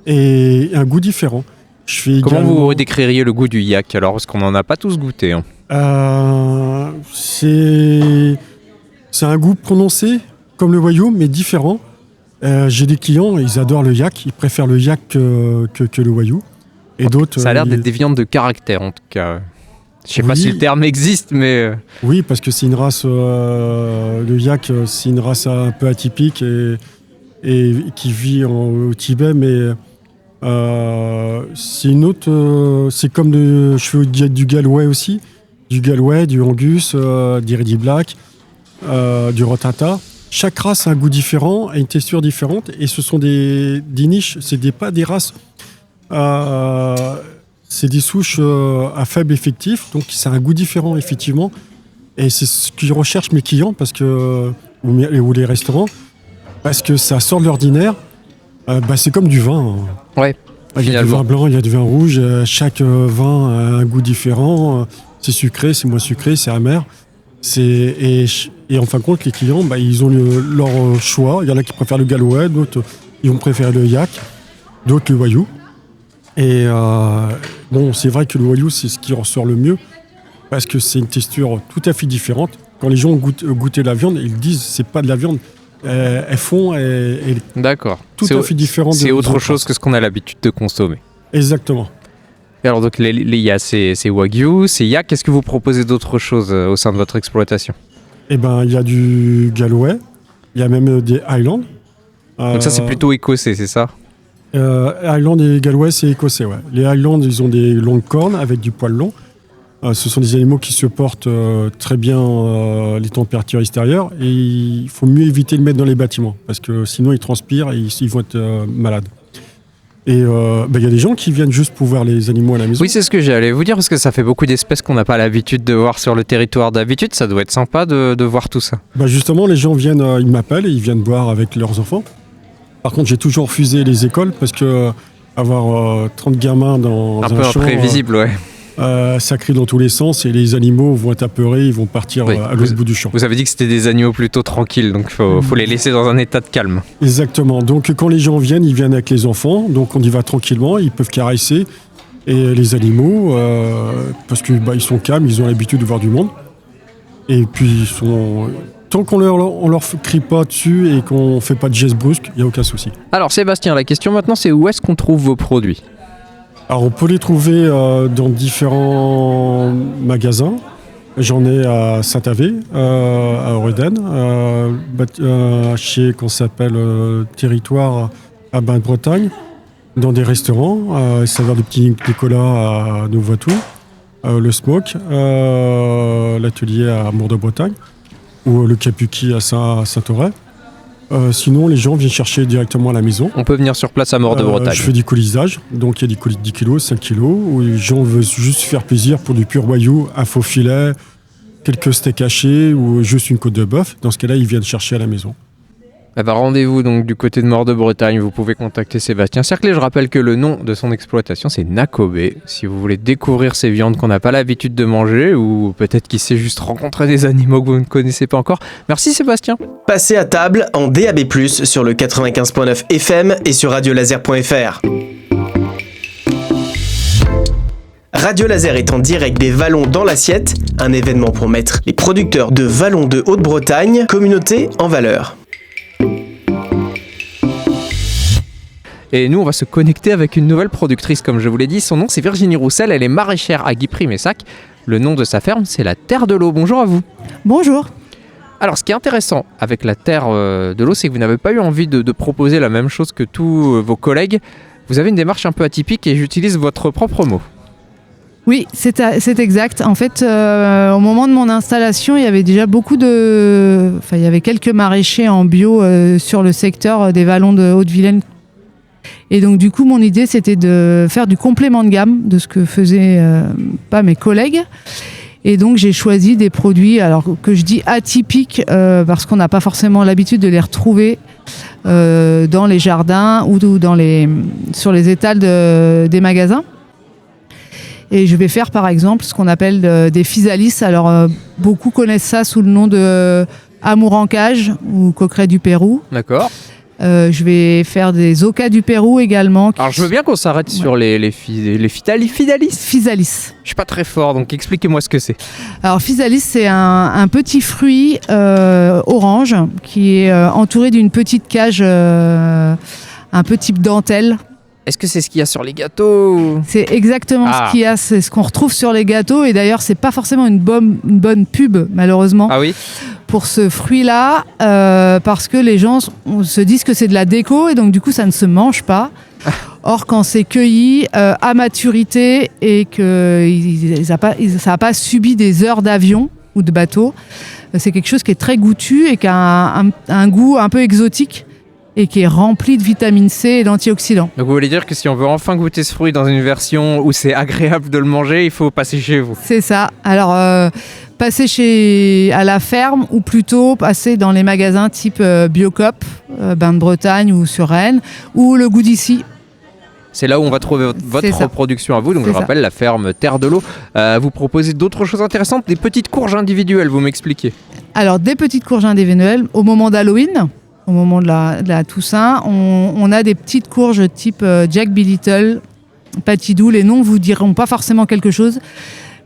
S10: et un goût différent.
S2: Comment vous décririez le goût du yak alors? Parce qu'on n'en a pas tous goûté. Hein.
S10: C'est un goût prononcé comme le Wagyu, mais différent. J'ai des clients, ils adorent le yak. Ils préfèrent le yak que le Wagyu. Et d'autres,
S2: ça a l'air d'être des viandes de caractère en tout cas. Je sais pas si le terme existe, mais...
S10: Oui, parce que c'est une race... le yak, c'est une race un peu atypique et qui vit au Tibet, mais... c'est une autre, c'est comme je fais du galway aussi, du angus, du Reddy Black, du rotata. Chaque race a un goût différent, a une texture différente, et ce sont des niches, pas des races c'est des souches à faible effectif, donc ça a un goût différent, effectivement. Et c'est ce que recherchent mes clients, ou les restaurants, parce que ça sort de l'ordinaire. C'est comme du vin.
S2: Ouais.
S10: Il y a du vin blanc, il y a du vin rouge. Chaque vin a un goût différent. C'est sucré, c'est moins sucré, c'est amer. Et en fin de compte, les clients, ils ont leur choix. Il y en a qui préfèrent le Galloway, d'autres ils vont préférer le Yak, d'autres le Wagyu. Et c'est vrai que le Wagyu, c'est ce qui ressort le mieux, parce que c'est une texture tout à fait différente. Quand les gens goûtent la viande, ils disent c'est pas de la viande. Elles font
S2: D'accord.
S10: Tout à fait différent.
S2: C'est autre chose que ce qu'on a l'habitude de consommer.
S10: Exactement.
S2: Et alors donc les Yak, c'est Wagyu, c'est Yak. Qu'est-ce que vous proposez d'autre chose au sein de votre exploitation?
S10: Il y a du Galloway, il y a même des Highland.
S2: Donc ça c'est plutôt écossais, c'est ça?
S10: Highland et Galloway, c'est écossais, ouais. Les Highland, ils ont des longues cornes avec du poil long. Ce sont des animaux qui supportent très bien les températures extérieures, et il faut mieux éviter de mettre dans les bâtiments parce que sinon ils transpirent et ils vont être malades. Et il y a des gens qui viennent juste pour voir les animaux à la maison.
S2: Oui, c'est ce que j'allais vous dire, parce que ça fait beaucoup d'espèces qu'on n'a pas l'habitude de voir sur le territoire d'habitude. Ça doit être sympa de voir tout ça.
S10: Justement, les gens viennent, ils m'appellent et ils viennent voir avec leurs enfants. Par contre, j'ai toujours refusé les écoles parce que avoir 30 gamins dans un champ...
S2: Un peu imprévisible, ouais.
S10: Ça crie dans tous les sens et les animaux vont être apeurés, ils vont partir à l'autre bout du champ.
S2: Vous avez dit que c'était des animaux plutôt tranquilles, donc faut les laisser dans un état de calme.
S10: Exactement. Donc quand les gens viennent, ils viennent avec les enfants, donc on y va tranquillement, ils peuvent caresser et les animaux parce que ils sont calmes, ils ont l'habitude de voir du monde. Et puis tant qu'on leur crie pas dessus et qu'on fait pas de gestes brusques, il n'y a aucun souci.
S2: Alors Sébastien, la question maintenant c'est où est-ce qu'on trouve vos produits ?
S10: Alors on peut les trouver dans différents magasins. J'en ai à Saint-Avé, à Oruden, chez qu'on s'appelle Territoire à Bain-de-Bretagne, dans des restaurants, c'est-à-dire des petits Nicolas à Nouveau-Vatou, le Smoke, l'atelier à Mour de Bretagne, ou le Capuki à Saint-Auray. Sinon, les gens viennent chercher directement à la maison.
S2: On peut venir sur place à Mour de Bretagne.
S10: Je fais du colisage, donc il y a des colis de 10 kg, 5 kg, où les gens veulent juste faire plaisir pour du pur Wagyu, un faux filet, quelques steaks hachés ou juste une côte de bœuf. Dans ce cas-là, ils viennent chercher à la maison.
S2: Rendez-vous donc du côté de Mour de Bretagne, vous pouvez contacter Sébastien Cerclé. Je rappelle que le nom de son exploitation c'est Nakobe. Si vous voulez découvrir ces viandes qu'on n'a pas l'habitude de manger, ou peut-être qu'il sait juste rencontrer des animaux que vous ne connaissez pas encore. Merci Sébastien.
S1: Passez à table en DAB+, sur le 95.9 FM et sur radiolaser.fr. Radio Laser est en direct des Vallons dans l'assiette, un événement pour mettre les producteurs de vallons de Haute-Bretagne, communauté en valeur.
S2: Et nous, on va se connecter avec une nouvelle productrice, comme je vous l'ai dit. Son nom, c'est Virginie Roussel. Elle est maraîchère à Guipry-Messac. Le nom de sa ferme, c'est la Terre de l'Eau. Bonjour à vous.
S11: Bonjour.
S2: Alors, ce qui est intéressant avec la Terre de l'Eau, c'est que vous n'avez pas eu envie de proposer la même chose que tous vos collègues. Vous avez une démarche un peu atypique et j'utilise votre propre mot.
S11: Oui, c'est exact. En fait, au moment de mon installation, il y avait déjà il y avait quelques maraîchers en bio sur le secteur des Vallons de Haute-Vilaine. Et donc du coup, mon idée, c'était de faire du complément de gamme de ce que faisaient pas mes collègues. Et donc j'ai choisi des produits, alors que je dis atypiques, parce qu'on n'a pas forcément l'habitude de les retrouver dans les jardins ou sur les étals des magasins. Et je vais faire par exemple ce qu'on appelle des physalis. Alors beaucoup connaissent ça sous le nom de amour en cage ou coqueret du Pérou.
S2: D'accord.
S11: Je vais faire des Oka du Pérou également.
S2: Alors je veux bien qu'on s'arrête sur les physalis.
S11: Physalis.
S2: Je suis pas très fort, donc expliquez-moi ce que c'est.
S11: Alors physalis, c'est un petit fruit orange qui est entouré d'une petite cage un peu type dentelle.
S2: Est-ce que c'est ce qu'il y a sur les gâteaux ?
S11: C'est exactement ce qu'il y a, c'est ce qu'on retrouve sur les gâteaux. Et d'ailleurs, c'est pas forcément une bonne pub, malheureusement.
S2: Ah oui ?
S11: Pour ce fruit-là, parce que les gens se disent que c'est de la déco et donc du coup ça ne se mange pas. Or quand c'est cueilli à maturité et que ça n'a pas subi des heures d'avion ou de bateau, c'est quelque chose qui est très goûtu et qui a un goût un peu exotique et qui est rempli de vitamine C et d'antioxydants.
S2: Donc vous voulez dire que si on veut enfin goûter ce fruit dans une version où c'est agréable de le manger, il faut passer chez vous?
S11: C'est ça. Alors, passer à la ferme ou plutôt passer dans les magasins type Biocop, Bain de Bretagne ou sur Rennes, ou le Goût d'ici.
S2: C'est là où on va trouver votre production à vous. Donc je rappelle, la ferme Terre de l'Eau. Vous proposez d'autres choses intéressantes, des petites courges individuelles, vous m'expliquez? Alors des petites courges individuelles au moment d'Halloween, au moment de la Toussaint, on a des petites courges type Jack B. Little, Patidou. Les noms vous diront pas forcément quelque chose,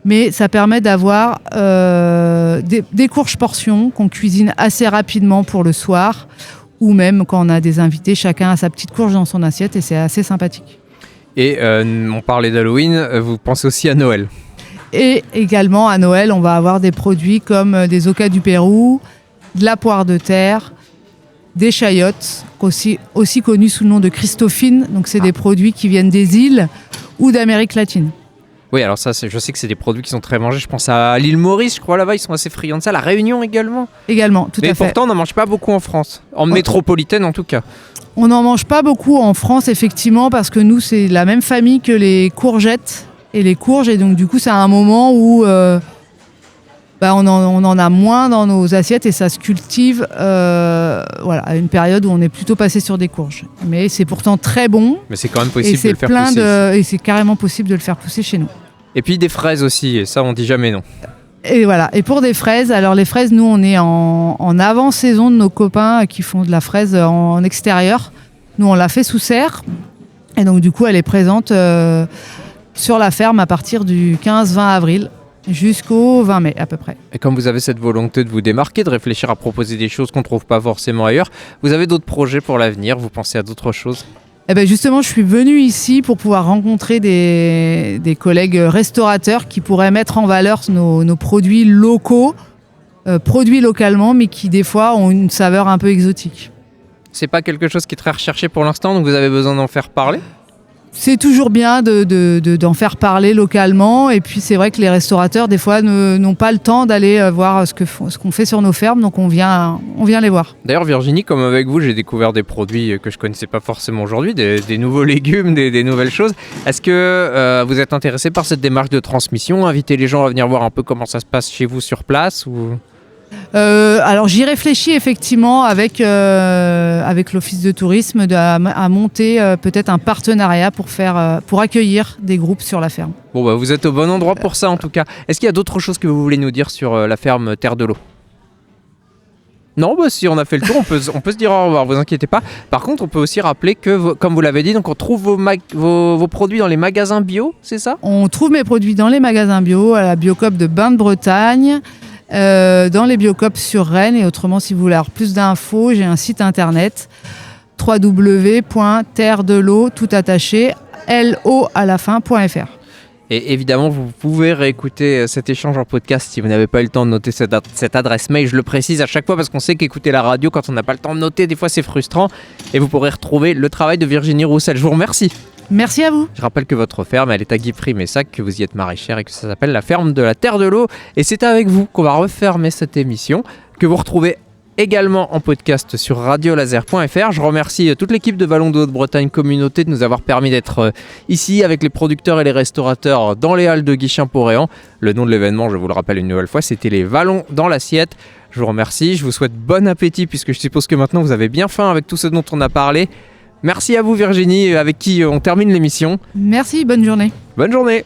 S2: mais ça permet d'avoir des courges portions qu'on cuisine assez rapidement pour le soir, ou même quand on a des invités, chacun a sa petite courge dans son assiette et c'est assez sympathique. Et on parlait d'Halloween, vous pensez aussi à Noël? Et également à Noël, on va avoir des produits comme des oca du Pérou, de la poire de terre, des chayotes, aussi connus sous le nom de Christophine. Donc c'est des produits qui viennent des îles ou d'Amérique latine. Oui, alors ça, je sais que c'est des produits qui sont très mangés. Je pense à l'île Maurice, je crois, là-bas, ils sont assez friands de ça. La Réunion également. Également, tout à fait. Mais pourtant, on n'en mange pas beaucoup en France. En métropolitaine, en tout cas. On n'en mange pas beaucoup en France, effectivement, parce que nous, c'est la même famille que les courgettes et les courges. Et donc, du coup, c'est un moment où on en a moins dans nos assiettes et ça se cultive à une période où on est plutôt passé sur des courges. Mais c'est pourtant très bon. Mais c'est quand même possible de le faire pousser. Et c'est carrément possible de le faire pousser chez nous. Et puis des fraises aussi, et ça, on dit jamais non. Et voilà. Et pour des fraises, alors les fraises, nous, on est en avant-saison de nos copains qui font de la fraise en extérieur. Nous, on l'a fait sous serre. Et donc, du coup, elle est présente sur la ferme à partir du 15-20 avril jusqu'au 20 mai à peu près. Et comme vous avez cette volonté de vous démarquer, de réfléchir à proposer des choses qu'on ne trouve pas forcément ailleurs, vous avez d'autres projets pour l'avenir? Vous pensez à d'autres choses? Eh ben justement, je suis venue ici pour pouvoir rencontrer des collègues restaurateurs qui pourraient mettre en valeur nos produits locaux, produits localement, mais qui des fois ont une saveur un peu exotique. C'est pas quelque chose qui est très recherché pour l'instant, donc vous avez besoin d'en faire parler? C'est toujours bien d'en faire parler localement. Et puis c'est vrai que les restaurateurs, des fois, n'ont pas le temps d'aller voir ce qu'on fait sur nos fermes. Donc on vient les voir. D'ailleurs, Virginie, comme avec vous, j'ai découvert des produits que je ne connaissais pas forcément aujourd'hui, des nouveaux légumes, des nouvelles choses. Est-ce que vous êtes intéressé par cette démarche de transmission? Inviter les gens à venir voir un peu comment ça se passe chez vous sur place ou... Alors j'y réfléchis effectivement avec l'Office de tourisme à monter peut-être un partenariat pour accueillir des groupes sur la ferme. Bon bah vous êtes au bon endroit pour ça en tout cas. Est-ce qu'il y a d'autres choses que vous voulez nous dire sur la ferme Terre de l'Eau? Non, bah si on a fait le tour, on peut se dire au revoir, vous inquiétez pas. Par contre, on peut aussi rappeler que, comme vous l'avez dit, donc on trouve vos produits dans les magasins bio, c'est ça? On trouve mes produits dans les magasins bio, à la Biocop de Bain de Bretagne, dans les Biocop sur Rennes. Et autrement, si vous voulez avoir plus d'infos, j'ai un site internet www.terredel'eau tout attaché lo@fr. Et évidemment, vous pouvez réécouter cet échange en podcast si vous n'avez pas eu le temps de noter cette adresse mail. Je le précise à chaque fois parce qu'on sait qu'écouter la radio, quand on n'a pas le temps de noter, des fois c'est frustrant. Et vous pourrez retrouver le travail de Virginie Roussel. Je vous remercie. Merci à vous. Je rappelle que votre ferme, elle est à Guipry-Messac, que vous y êtes maraîchère et que ça s'appelle la ferme de la Terre de l'Eau. Et c'est avec vous qu'on va refermer cette émission, que vous retrouvez également en podcast sur radiolaser.fr. Je remercie toute l'équipe de Vallons de Haute-Bretagne Communauté de nous avoir permis d'être ici avec les producteurs et les restaurateurs dans les halles de Guichen-Port-Réan. Le nom de l'événement, je vous le rappelle une nouvelle fois, c'était les Vallons dans l'assiette. Je vous remercie, je vous souhaite bon appétit puisque je suppose que maintenant vous avez bien faim avec tout ce dont on a parlé. Merci à vous Virginie, avec qui on termine l'émission. Merci, bonne journée. Bonne journée.